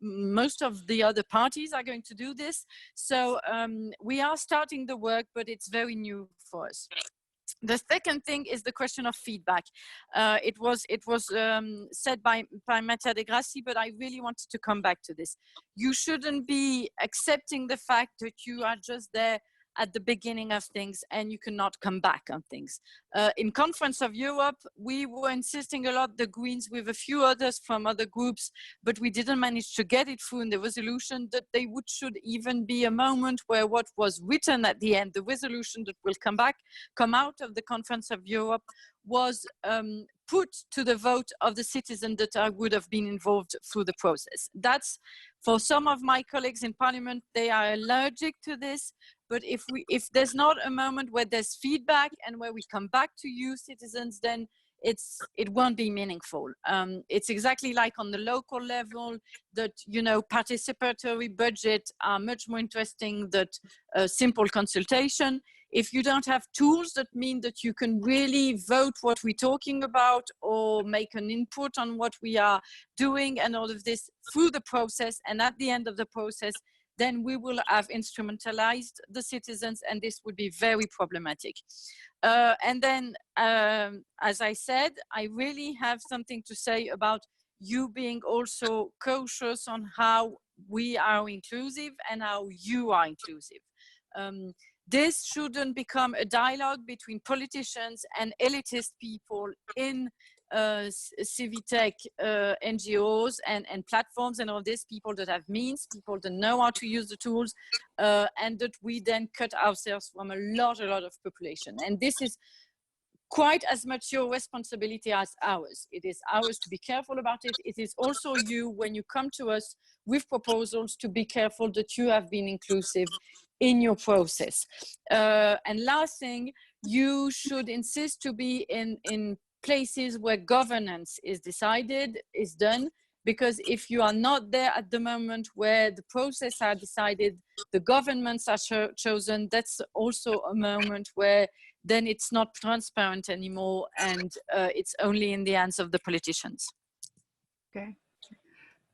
most of the other parties are going to do this. So we are starting the work, but it's very new for us. The second thing is the question of feedback. It was said by Mattia De Grassi, but I really wanted to come back to this. You shouldn't be accepting the fact that you are just there at the beginning of things and you cannot come back on things. In Conference of Europe, we were insisting a lot, the Greens with a few others from other groups, but we didn't manage to get it through in the resolution, that they should even be a moment where what was written at the end, the resolution that will come out of the Conference of Europe, was put to the vote of the citizens that would have been involved through the process. That's, for some of my colleagues in Parliament, they are allergic to this. But if there's not a moment where there's feedback and where we come back to you citizens, then it won't be meaningful. It's exactly like on the local level that, you know, participatory budget are much more interesting than simple consultation. If you don't have tools that mean that you can really vote what we're talking about or make an input on what we are doing and all of this through the process, and at the end of the process, then we will have instrumentalized the citizens, and this would be very problematic. And then, as I said, I really have something to say about you being also cautious on how we are inclusive and how you are inclusive. This shouldn't become a dialogue between politicians and elitist people in civic tech NGOs and platforms and all this, people that have means, people that know how to use the tools, and that we then cut ourselves from a lot of population. And this is quite as much your responsibility as ours. It is ours to be careful about it. It is also you, when you come to us with proposals, to be careful that you have been inclusive in your process. And last thing, you should insist to be in places where governance is done, because if you are not there at the moment where the process are decided, the governments are chosen, that's also a moment where then it's not transparent anymore, and it's only in the hands of the politicians. Okay,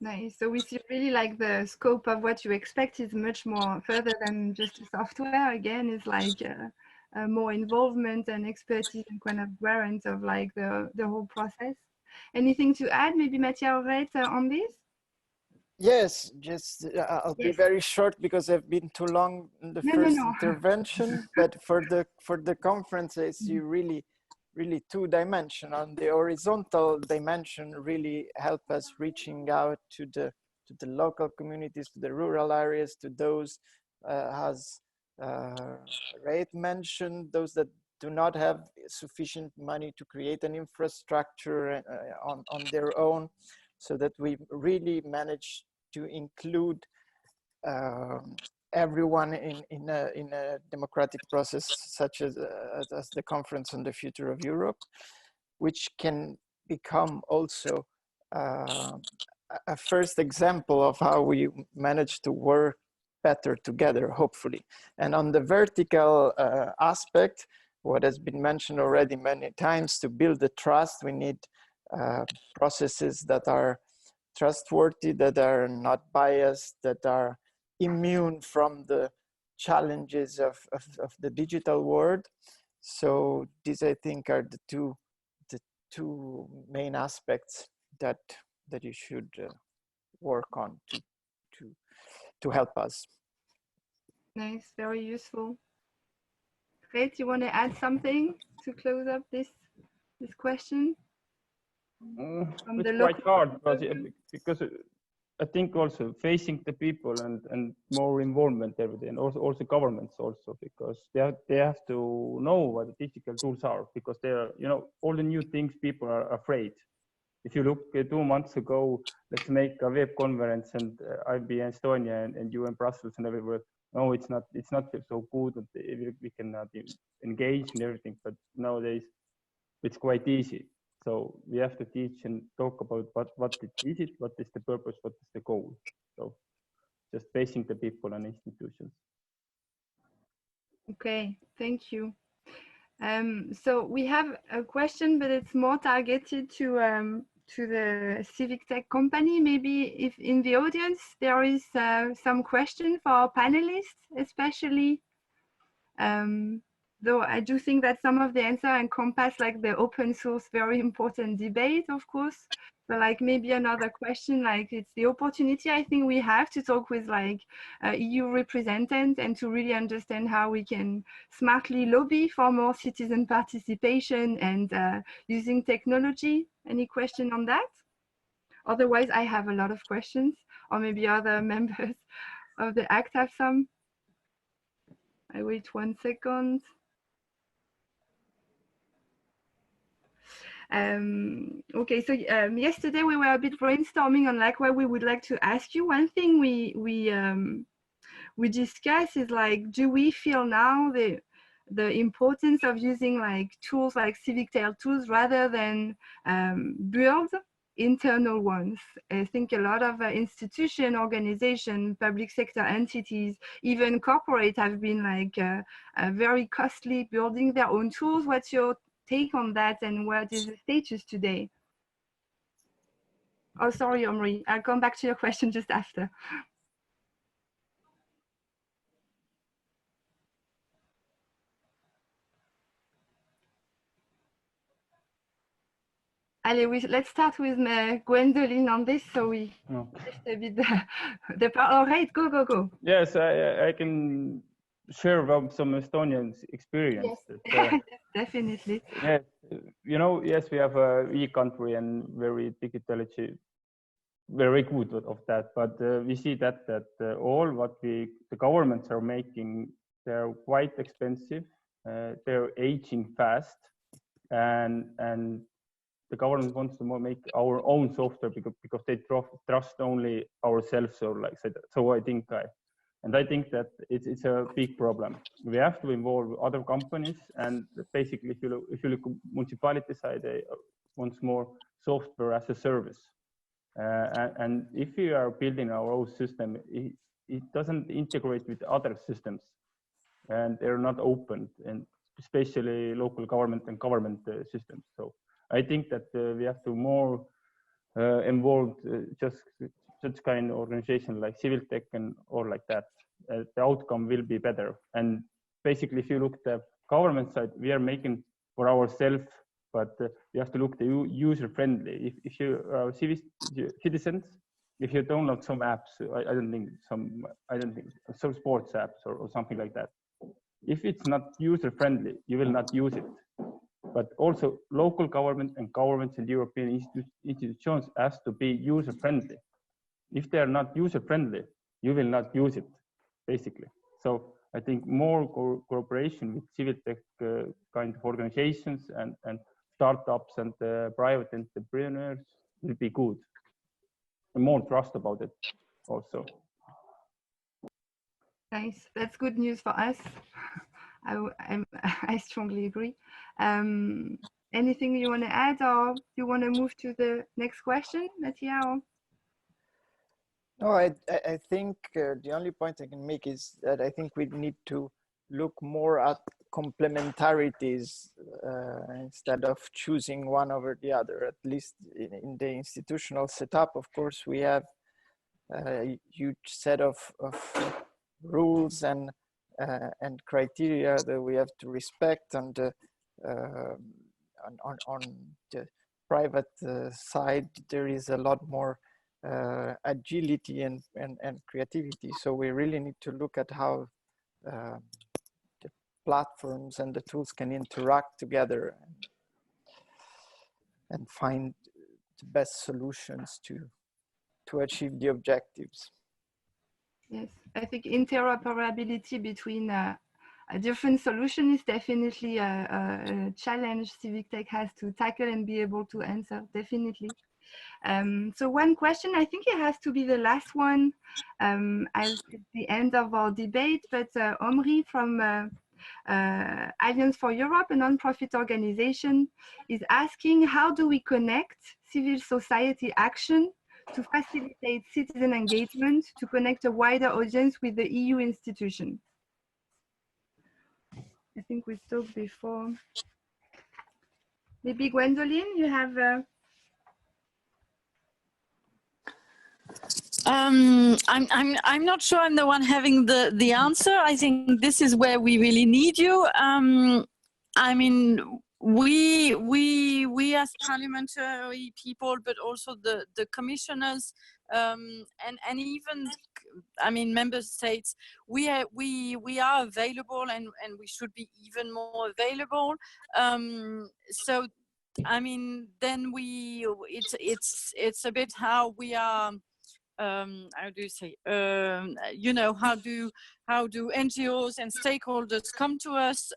nice. So we see really like the scope of what you expect is much more further than just the software. Again, it's like more involvement and expertise and kind of warrant of like the whole process. Anything to add, maybe Mattia or Reit, on this? Yes, just I'll be very short because I've been too long in the first intervention. But for the conference, I see really two-dimensional. On the horizontal dimension, really help us reaching out to the local communities, to the rural areas, to those as Reit mentioned, those that do not have sufficient money to create an infrastructure on their own, so that we really manage to include everyone in a democratic process such as the Conference on the Future of Europe, which can become also a first example of how we manage to work better together, hopefully. And on the vertical aspect, what has been mentioned already many times, to build the trust, we need processes that are trustworthy, that are not biased, that are immune from the challenges of the digital world. So these, I think, are the two main aspects that you should work on to help us. Nice, very useful. Reit, you want to add something to close up this question? It's quite hard because I think also facing the people and more involvement every day, and also governments also, because they have to know what the digital tools are, because they are, you know, all the new things, people are afraid. If you look 2 months ago, let's make a web conference, and I'll be in Estonia and you in Brussels and everywhere. No, it's not so good that we cannot engage in everything, but nowadays it's quite easy. So we have to teach and talk about what is it, what is the purpose, what is the goal. So just facing the people and institutions. Okay, thank you. So we have a question, but it's more targeted to the civic tech company. Maybe if in the audience there is some question for our panelists, especially. though I do think that some of the answer encompass like the open source, very important debate, of course. But like maybe another question, like it's the opportunity I think we have to talk with like EU representatives and to really understand how we can smartly lobby for more citizen participation and using technology. Any question on that? Otherwise, I have a lot of questions, or maybe other members of the ACT have some. I wait 1 second. Okay, so yesterday we were a bit brainstorming on like what we would like to ask you. One thing we discuss is like, do we feel now the importance of using like tools like Civic Tech tools rather than build internal ones? I think a lot of institution, organization, public sector entities, even corporate have been like very costly building their own tools. What's your take on that, and what is the status today? Oh, sorry, Omri, I'll come back to your question just after. Allez, let's start with Gwendoline on this, so we shift a bit the part. All right, go. Yes, I can share about some Estonian experience. Yes, that, definitely. Yes, you know, yes, we have a e-country and very digitally, very good of that. But we see that all what the governments are making, they're quite expensive. They're aging fast, and the government wants to make our own software because they trust only ourselves, or like that. So I think that it's a big problem. We have to involve other companies, and basically, if you look municipality side, once more software as a service. And if we are building our own system, it doesn't integrate with other systems, and they're not open, and especially local government and government systems. So I think that we have to more involve just such kind of organization like Civic Tech and or like that. The outcome will be better. And basically, if you look at the government side, we are making for ourselves, but you have to look the user friendly. If you are citizens, if you download some apps, I don't think some sports apps or something like that. If it's not user friendly, you will not use it. But also local government and governments and European institutions has to be user friendly. If they are not user friendly, you will not use it, basically. So I think more cooperation with civic tech kind of organizations and startups and private entrepreneurs will be good. And more trust about it also. Nice, that's good news for us. I strongly agree. Anything you want to add, or do you want to move to the next question, Mattia? No, I think the only point I can make is that I think we need to look more at complementarities instead of choosing one over the other. At least in the institutional setup, of course, we have a huge set of rules and criteria that we have to respect. And on the private side, there is a lot more agility and creativity. So we really need to look at how the platforms and the tools can interact together and find the best solutions to achieve the objectives. Yes, I think interoperability between a different solution is definitely a challenge Civic Tech has to tackle and be able to answer, definitely. So one question, I think it has to be the last one as the end of our debate, but Omri from Alliance for Europe, a non-profit organization, is asking, how do we connect civil society action to facilitate citizen engagement, to connect a wider audience with the EU institution? I think we talked before. Maybe Gwendoline, you have I'm not sure I'm the one having the answer. I think this is where we really need you. I mean, we as parliamentary people, but also the commissioners, and even, I mean, member states, we are available, and we should be even more available. So, I mean, then it's a bit how we are. How do you say? You know, how do NGOs and stakeholders come to us?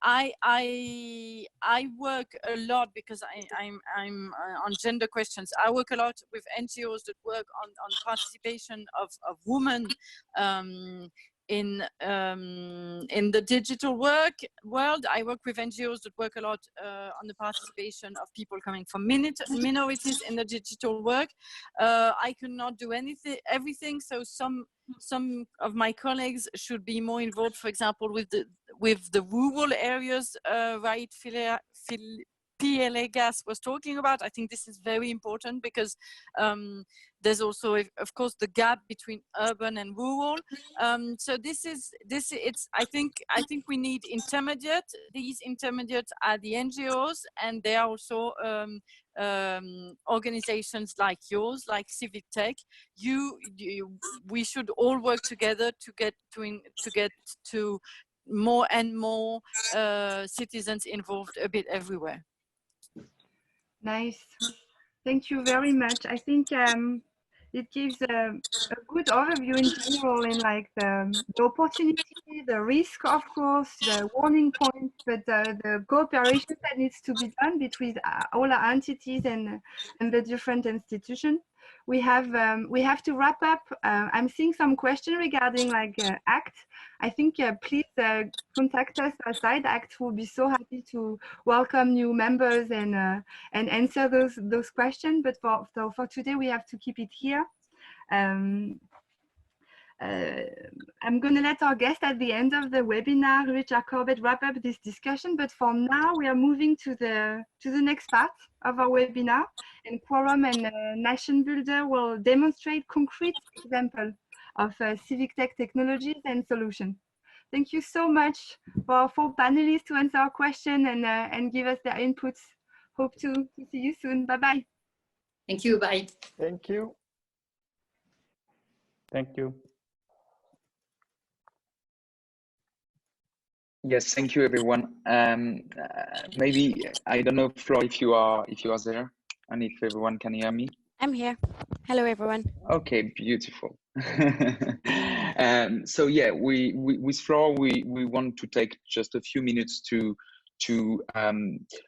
I work a lot because I'm on gender questions. I work a lot with NGOs that work on participation of women in the digital world. I work with NGOs that work a lot on the participation of people coming from minorities in the digital work. I cannot do everything. So some of my colleagues should be more involved, for example, with the rural areas, right? PLA Gas was talking about. I think this is very important because there's also, of course, the gap between urban and rural. So I think we need intermediate. These intermediates are the NGOs, and they are also organizations like yours, like Civic Tech. We should all work together to get to more and more citizens involved a bit everywhere. Nice. Thank you very much. I think it gives a good overview in general in like the opportunity, the risk, of course, the warning points, but the cooperation that needs to be done between all our entities and the different institutions. We have to wrap up. I'm seeing some questions regarding like ACTE. I think please contact us outside ACTE. We'll be so happy to welcome new members and answer those questions. But for today, we have to keep it here. I'm going to let our guest at the end of the webinar, Richard Corbett, wrap up this discussion. But for now, we are moving to the next part of our webinar, and Quorum and Nation Builder will demonstrate concrete examples of civic tech technologies and solutions. Thank you so much for panelists to answer our question and give us their inputs. Hope to see you soon. Bye-bye. Thank you. Bye. Thank you. Thank you. Yes, thank you, everyone. Maybe I don't know, Flo, if you are there, and if everyone can hear me. I'm here. Hello, everyone. Okay, beautiful. So yeah, with Flo, we want to take just a few minutes to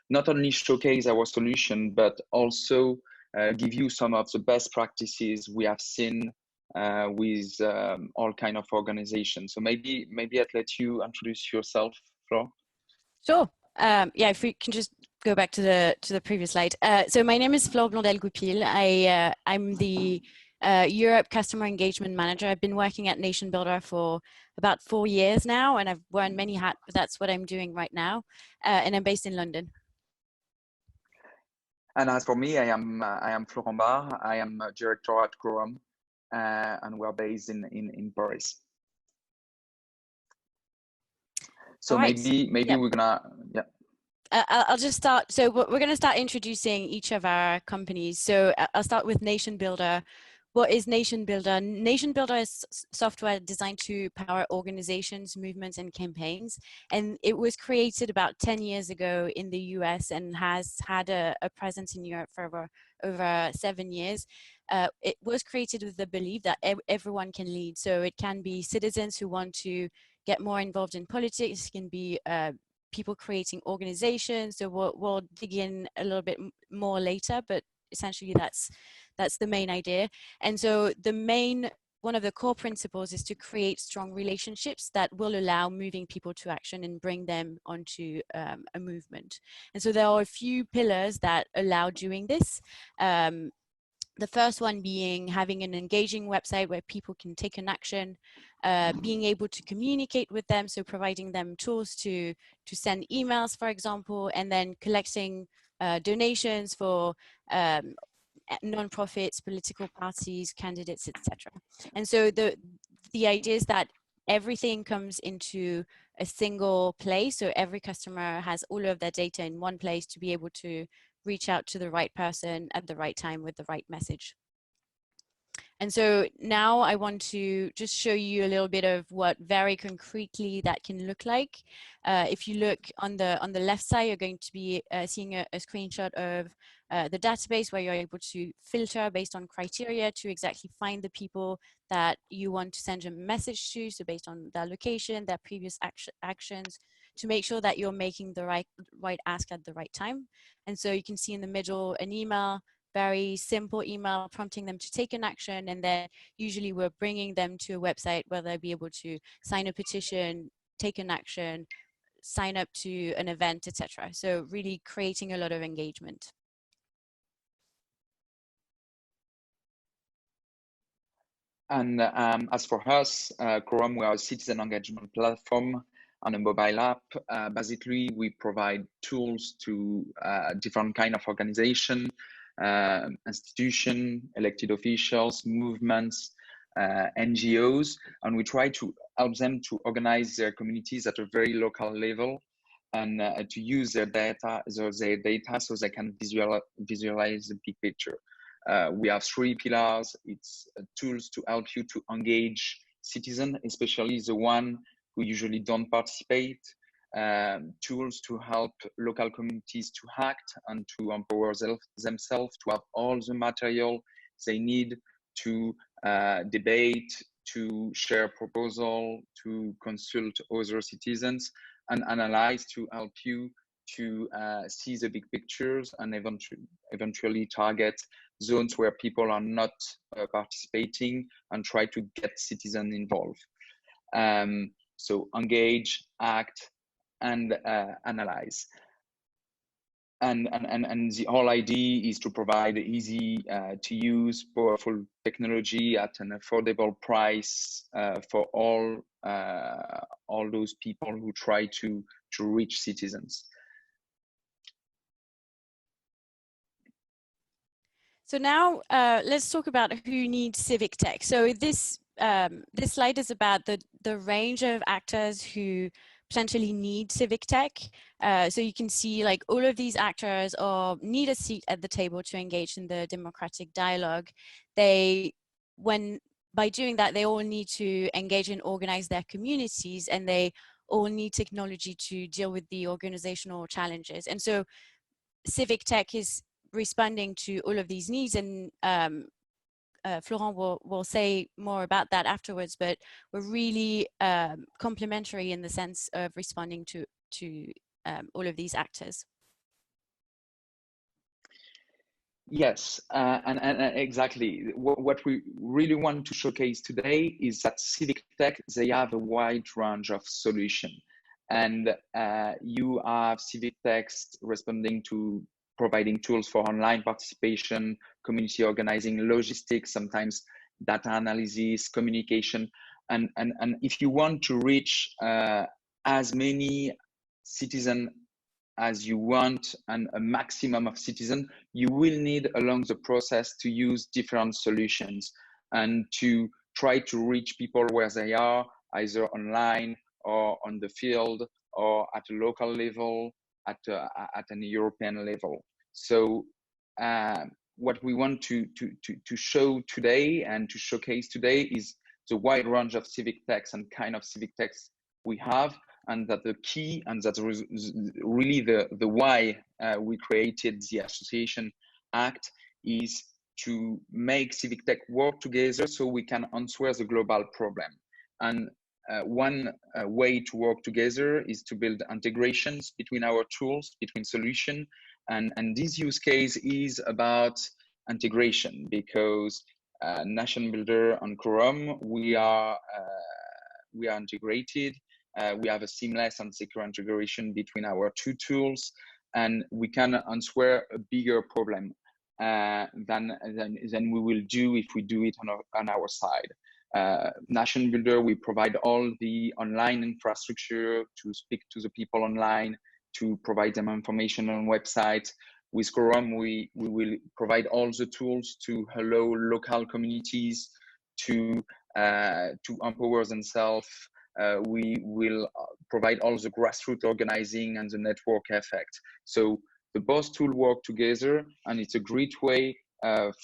not only showcase our solution, but also give you some of the best practices we have seen with all kind of organizations. So maybe I'd let you introduce yourself, Flo. Sure. Yeah, if we can just go back to the previous slide. So my name is Flore Blondel-Goupil. I'm the Europe Customer Engagement Manager. I've been working at Nation Builder for about 4 years now, and I've worn many hats, but that's what I'm doing right now. And I'm based in London. And as for me, I am Florent Barre. I am a director at Quorum, and we're based in Paris. So right. maybe yep. we're gonna, yeah. I'll just start. So we're going to start introducing each of our companies. So I'll start with Nation Builder. What is Nation Builder? Nation Builder is software designed to power organizations, movements, and campaigns. And it was created about 10 years ago in the US and has had a presence in Europe for over 7 years. It was created with the belief that everyone can lead. So it can be citizens who want to get more involved in politics, it can be people creating organizations. So we'll dig in a little bit more later, but essentially that's the main idea. And so one of the core principles is to create strong relationships that will allow moving people to action and bring them onto a movement. And so there are a few pillars that allow doing this. The first one being having an engaging website where people can take an action, being able to communicate with them, so providing them tools to send emails, for example, and then collecting donations for non-profits, political parties, candidates, etc. And so the idea is that everything comes into a single place. So every customer has all of their data in one place to be able to reach out to the right person at the right time with the right message. And so now I want to just show you a little bit of what very concretely that can look like. If you look on the left side, you're going to be seeing a screenshot of the database where you're able to filter based on criteria to exactly find the people that you want to send a message to. So based on their location, their previous actions, to make sure that you're making the right ask at the right time. And so you can see in the middle an email, very simple email prompting them to take an action, and then usually we're bringing them to a website where they'll be able to sign a petition, take an action, sign up to an event, etc. So really creating a lot of engagement. And as for us, Quorum, we are a citizen engagement platform on a mobile app. Basically, we provide tools to different kind of organization, institution, elected officials, movements, NGOs, and we try to help them to organize their communities at a very local level and to use their data so they can visualize the big picture. We have 3 pillars. It's tools to help you to engage citizens, especially the one who usually don't participate, tools to help local communities to act and to empower themselves, to have all the material they need to debate, to share proposal, to consult other citizens, and analyze to help you to see the big pictures and eventually target zones where people are not participating and try to get citizens involved. So engage, act, and analyze. And the whole idea is to provide easy to use, powerful technology at an affordable price for all those people who try to reach citizens. So now let's talk about who needs civic tech. So this this slide is about the range of actors who potentially need civic tech. So you can see like all of these actors need a seat at the table to engage in the democratic dialogue. By doing that, they all need to engage and organize their communities, and they all need technology to deal with the organizational challenges. And so civic tech is responding to all of these needs, and Florent will say more about that afterwards, but we're really complementary in the sense of responding to all of these actors. Yes, and exactly. What we really want to showcase today is that civic tech, they have a wide range of solutions. And you have civic techs responding to providing tools for online participation, community organizing, logistics, sometimes data analysis, communication. And if you want to reach as many citizens as you want and a maximum of citizens, you will need along the process to use different solutions and to try to reach people where they are, either online or on the field or at a local level, at an European level. So what we want to show today and to showcase today is the wide range of civic techs and kind of civic techs we have, and that the key, and that's really the why we created the Association ACTE, is to make civic tech work together so we can answer the global problem. And one way to work together is to build integrations between our tools, between solutions, and this use case is about integration, because Nation Builder and Quorum, we are integrated. We have a seamless and secure integration between our 2 tools, and we can answer a bigger problem than we will do if we do it on our side. Nation Builder, we provide all the online infrastructure to speak to the people online, to provide them information on websites. with Quorum, we will provide all the tools to allow local communities to empower themselves. We will provide all the grassroots organizing and the network effect. So the both tools work together, and it's a great way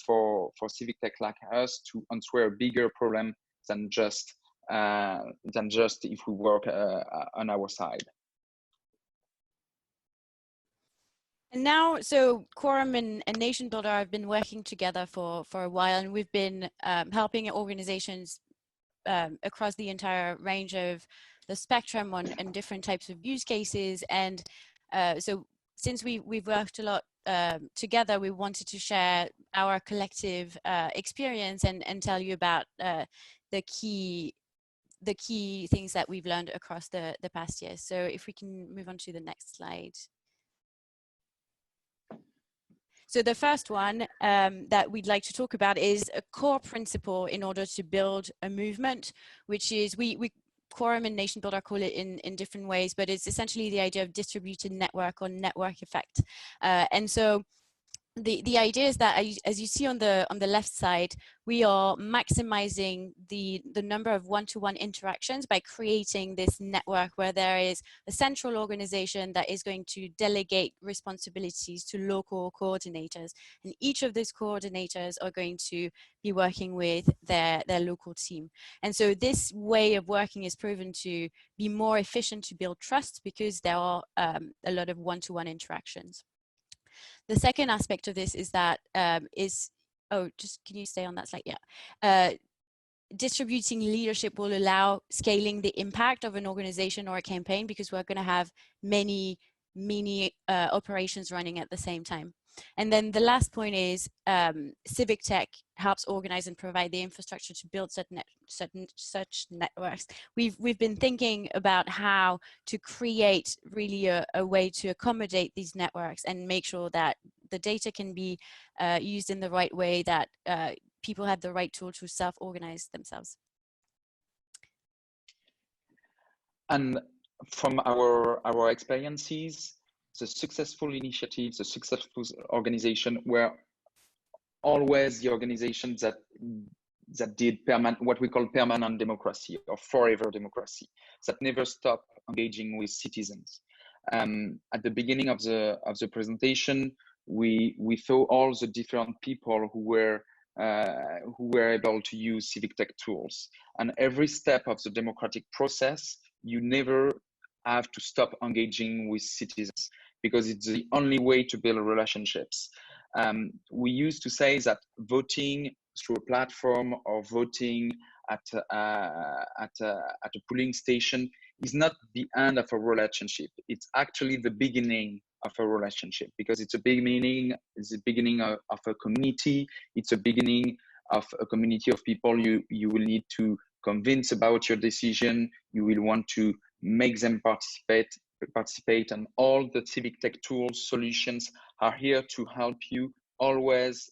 for civic tech like us to answer a bigger problem than just if we work on our side. And now, so Quorum and Nation Builder have been working together for a while, and we've been helping organizations across the entire range of the spectrum on different types of use cases. And so since we've worked a lot together, we wanted to share our collective experience and tell you about the key things that we've learned across the past year. So if we can move on to the next slide. So the first one that we'd like to talk about is a core principle in order to build a movement, which is we Quorum and Nation Builder call it in different ways, but it's essentially the idea of distributed network or network effect. And so the idea is that, as you see on the left side, we are maximizing the number of one-to-one interactions by creating this network where there is a central organization that is going to delegate responsibilities to local coordinators, and each of those coordinators are going to be working with their local team. And so this way of working is proven to be more efficient to build trust because there are a lot of one-to-one interactions. The second aspect of this is that just can you stay on that slide? Yeah. Distributing leadership will allow scaling the impact of an organization or a campaign because we're going to have many operations running at the same time. And then the last point is civic tech helps organize and provide the infrastructure to build such networks. We've been thinking about how to create really a way to accommodate these networks and make sure that the data can be used in the right way, that people have the right tool to self-organize themselves. And from our experiences, the successful initiatives, the successful organization were always the organizations that did what we call permanent democracy or forever democracy, that never stop engaging with citizens. At the beginning of the presentation, we saw all the different people who were able to use civic tech tools, and every step of the democratic process, you never have to stop engaging with citizens because it's the only way to build relationships. We used to say that voting through a platform or voting at a polling station is not the end of a relationship. It's actually the beginning of a relationship because it's the beginning of a community. It's a beginning of a community of people you will need to convince about your decision. You will want to make them participate, and all the civic tech tools solutions are here to help you always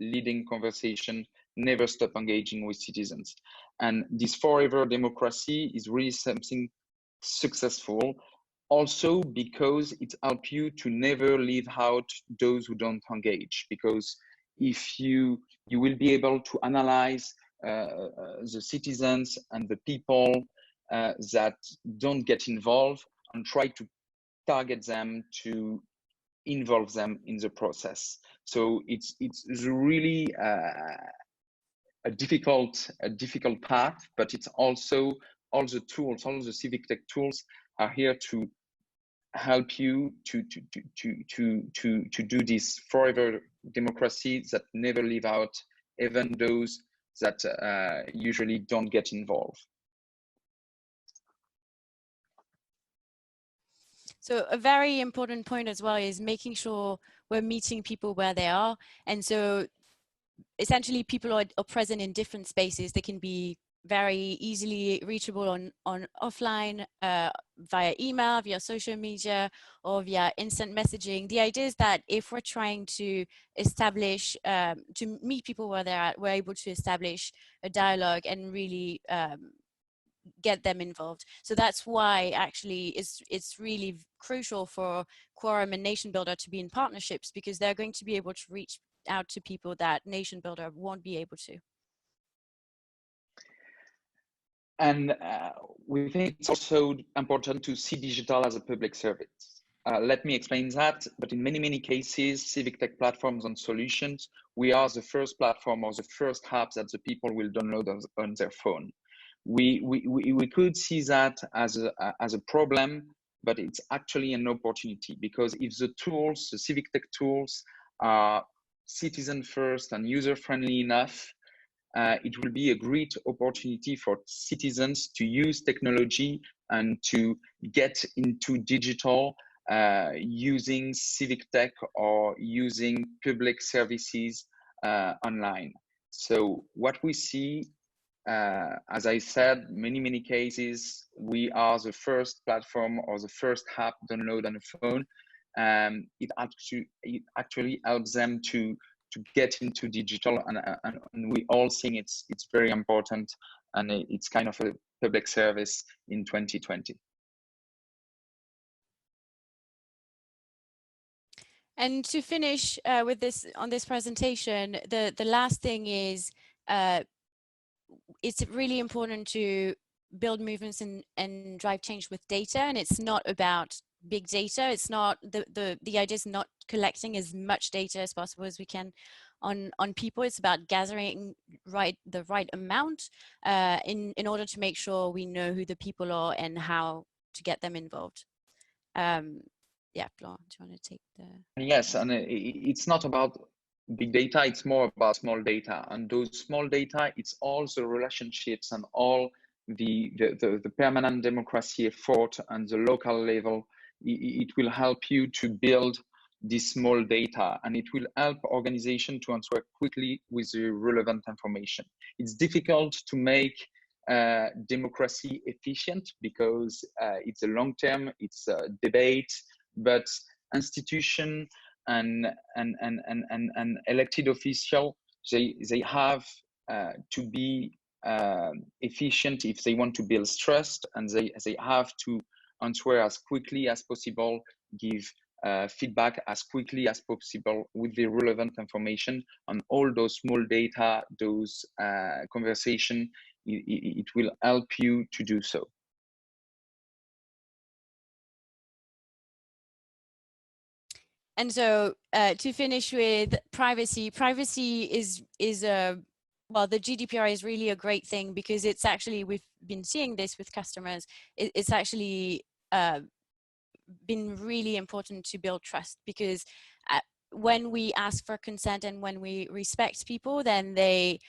leading conversation, never stop engaging with citizens. And this forever democracy is really something successful also because it helps you to never leave out those who don't engage, because if you will be able to analyze the citizens and the people that don't get involved and try to target them to involve them in the process. So it's really a difficult path, but it's also all the tools, all the civic tech tools are here to help you to do this forever democracy that never leave out even those that usually don't get involved. So a very important point as well is making sure we're meeting people where they are. And so essentially people are present in different spaces. They can be very easily reachable on offline, via email, via social media, or via instant messaging. The idea is that if we're trying to establish, to meet people where they're at, we're able to establish a dialogue and really get them involved. So that's why actually it's really crucial for Quorum and Nation Builder to be in partnerships, because they're going to be able to reach out to people that Nation Builder won't be able to. And we think it's also important to see digital as a public service. Let me explain that, but in many cases, civic tech platforms and solutions, we are the first platform or the first app that the people will download on their phone. We could see that as a problem, but it's actually an opportunity, because if the tools, the civic tech tools, are citizen first and user friendly enough, it will be a great opportunity for citizens to use technology and to get into digital using civic tech or using public services online. So what we see, as I said, many cases, we are the first platform or the first app download on a phone. It actually helps them to get into digital, and we all think it's very important, and it's kind of a public service in 2020. And to finish with this on this presentation, the last thing is it's really important to build movements and drive change with data, and it's not about big data. It's not the idea is not collecting as much data as possible as we can on people. It's about gathering the right amount in order to make sure we know who the people are and how to get them involved. Yeah, Florent, do you want to take the... Yes, and it's not about big data, it's more about small data. And those small data, it's all the relationships and all the permanent democracy effort and the local level. It will help you to build this small data, and it will help organization to answer quickly with the relevant information. It's difficult to make democracy efficient because it's a long term, it's a debate, but institution and elected official, they have to be efficient if they want to build trust, and they have to answer as quickly as possible, give feedback as quickly as possible with the relevant information on all those small data, those conversation. It will help you to do so. And so to finish with privacy is well, the GDPR is really a great thing, because it's actually, we've been seeing this with customers, it's actually been really important to build trust, because when we ask for consent and when we respect people, then they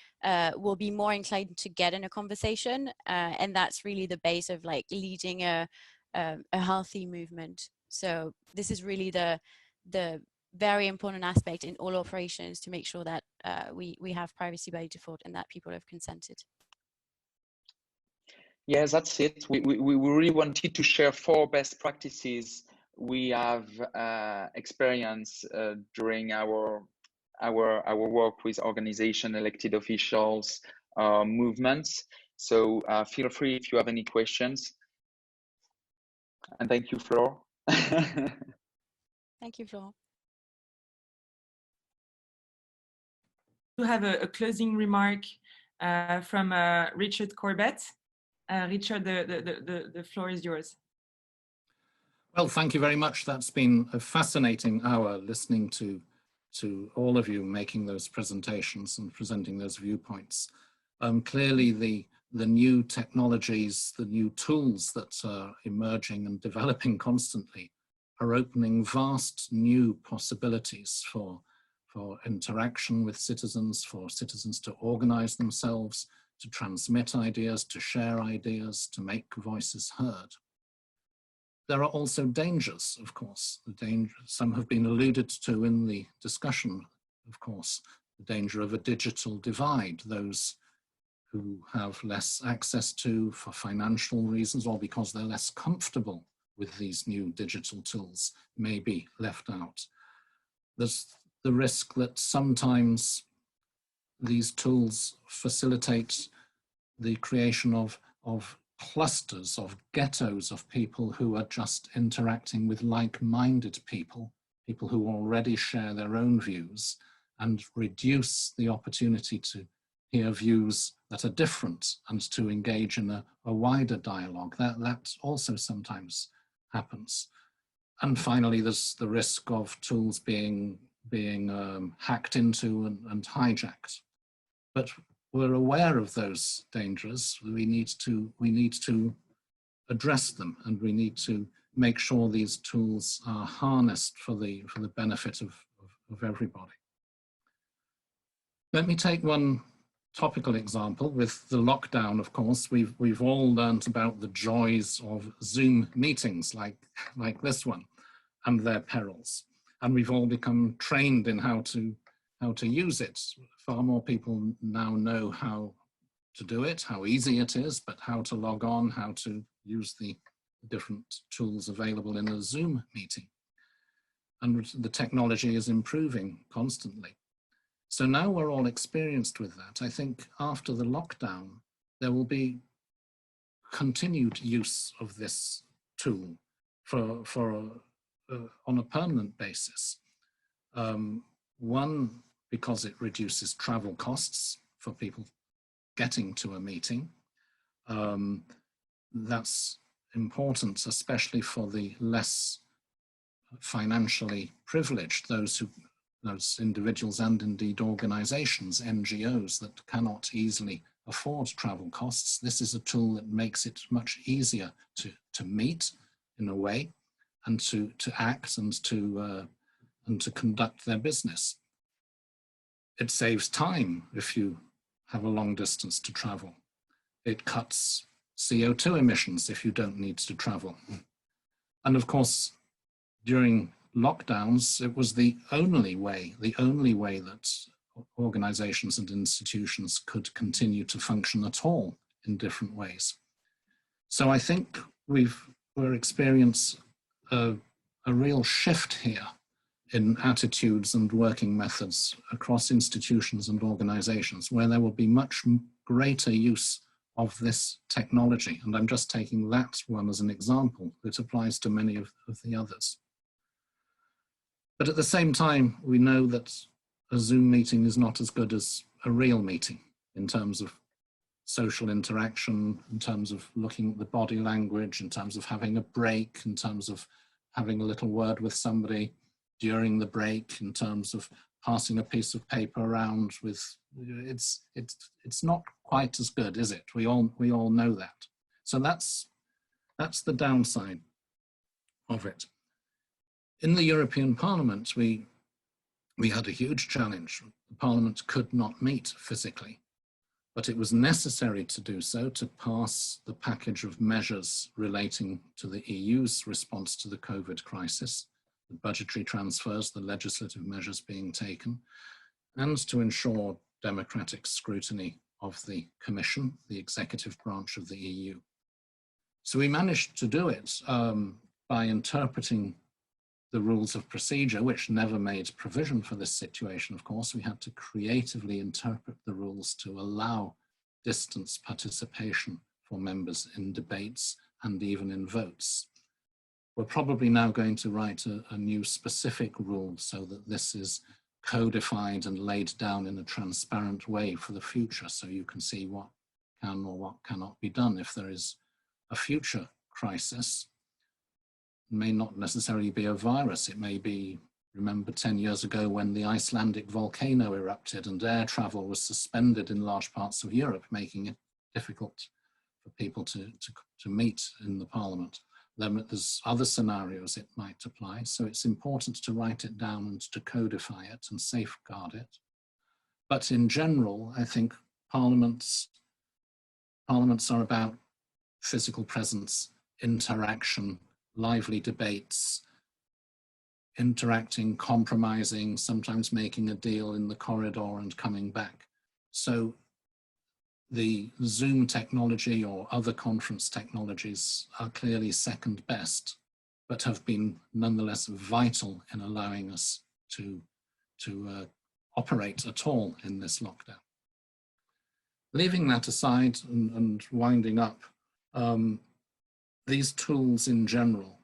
will be more inclined to get in a conversation, and that's really the base of like leading a healthy movement. So this is really the very important aspect in all operations, to make sure that we have privacy by default and that people have consented. Yes, that's it. We really wanted to share 4 best practices we have experienced during our work with organization, elected officials, movements. So feel free if you have any questions. And thank you, Flor. Thank you, Florent. To have a closing remark from Richard Corbett. Richard, the floor is yours. Well, thank you very much. That's been a fascinating hour, listening to all of you making those presentations and presenting those viewpoints. Clearly, the new technologies, the new tools that are emerging and developing constantly are opening vast new possibilities for interaction with citizens, for citizens to organize themselves, to transmit ideas, to share ideas, to make voices heard. There are also dangers, of course. Some have been alluded to in the discussion, of course. The danger of a digital divide, those who have less access to for financial reasons or because they're less comfortable with these new digital tools may be left out. There's the risk that sometimes these tools facilitate the creation of clusters of ghettos of people who are just interacting with like-minded people, people who already share their own views, and reduce the opportunity to hear views that are different and to engage in a wider dialogue. That also sometimes happens. And finally, there's the risk of tools being hacked into and hijacked. But we're aware of those dangers. We need to address them, and we need to make sure these tools are harnessed for the benefit of everybody. Let me take one topical example. With the lockdown, of course, we've all learned about the joys of Zoom meetings like this one and their perils. And we've all become trained in how to use it. Far more people now know how to do it, how easy it is, but how to log on, how to use the different tools available in a Zoom meeting. And the technology is improving constantly. So now we're all experienced with that. I think after the lockdown, there will be continued use of this tool on a permanent basis. One, because it reduces travel costs for people getting to a meeting. That's important, especially for the less financially privileged, those individuals and indeed organizations, NGOs, that cannot easily afford travel costs. This is a tool that makes it much easier to meet in a way, and to act and to conduct their business. It saves time if you have a long distance to travel. It cuts CO2 emissions if you don't need to travel. And of course, during lockdowns, it was the only way that organizations and institutions could continue to function at all in different ways. So I think we're experiencing a real shift here in attitudes and working methods across institutions and organizations, where there will be much greater use of this technology. And I'm just taking that one as an example. It applies to many of the others. But at the same time, we know that a Zoom meeting is not as good as a real meeting in terms of social interaction, in terms of looking at the body language, in terms of having a break, in terms of having a little word with somebody during the break, in terms of passing a piece of paper around with, it's not quite as good, is it? We all know that. So that's the downside of it. In the European Parliament, we had a huge challenge. The Parliament could not meet physically, but it was necessary to do so to pass the package of measures relating to the EU's response to the COVID crisis, the budgetary transfers, the legislative measures being taken, and to ensure democratic scrutiny of the Commission, the executive branch of the EU. So we managed to do it by interpreting the rules of procedure, which never made provision for this situation, of course. We had to creatively interpret the rules to allow distance participation for members in debates and even in votes. We're probably now going to write a new specific rule so that this is codified and laid down in a transparent way for the future, so you can see what can or what cannot be done if there is a future crisis. It may not necessarily be a virus. It may be, remember 10 years ago when the Icelandic volcano erupted and air travel was suspended in large parts of Europe, making it difficult for people to meet in the Parliament. Then there's other scenarios it might apply. So it's important to write it down and to codify it and safeguard it. But in general, I think parliaments are about physical presence, interaction, lively debates, interacting, compromising, sometimes making a deal in the corridor and coming back. So the Zoom technology or other conference technologies are clearly second best, but have been nonetheless vital in allowing us to operate at all in this lockdown. Leaving that aside and winding up, these tools in general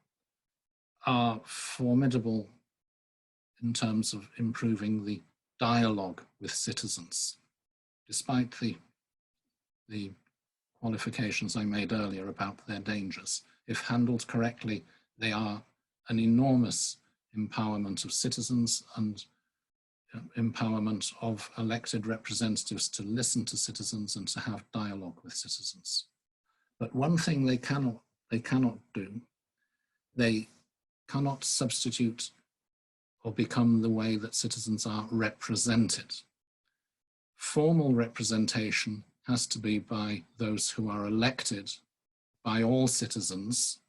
are formidable in terms of improving the dialogue with citizens, despite the qualifications I made earlier about their dangers. If handled correctly, they are an enormous empowerment of citizens and empowerment of elected representatives to listen to citizens and to have dialogue with citizens. But one thing they cannot do, they cannot substitute or become the way that citizens are represented. Formal representation has to be by those who are elected by all citizens,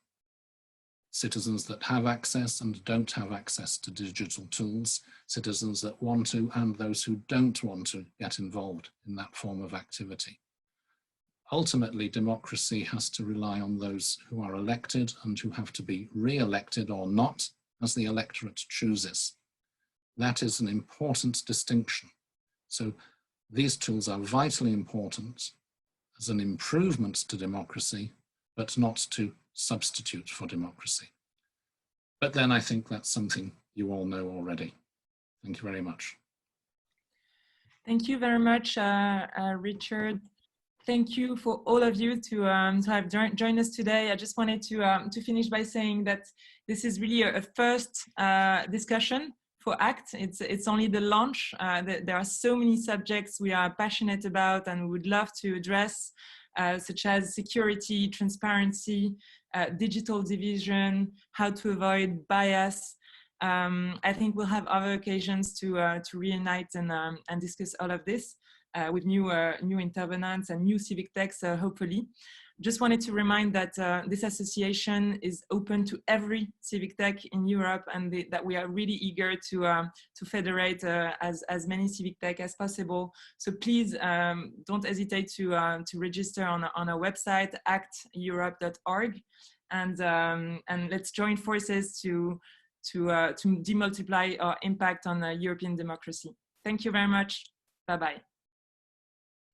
citizens that have access and don't have access to digital tools, citizens that want to and those who don't want to get involved in that form of activity. Ultimately, democracy has to rely on those who are elected and who have to be re-elected or not as the electorate chooses. That is an important distinction. So these tools are vitally important as an improvement to democracy, but not to substitute for democracy. But then I think that's something you all know already. Thank you very much. Thank you very much, Richard. Thank you for all of you to have joined us today. I just wanted to finish by saying that this is really a first discussion for ACT. It's only the launch. There are so many subjects we are passionate about and would love to address, such as security, transparency, digital division, how to avoid bias. I think we'll have other occasions to reunite and discuss all of this with new intervenants and new civic techs, hopefully. Just wanted to remind that this association is open to every civic tech in Europe, and that we are really eager to federate as many civic tech as possible. So please don't hesitate to register on our website, acteurope.org, and let's join forces to demultiply our impact on European democracy. Thank you very much. Bye-bye.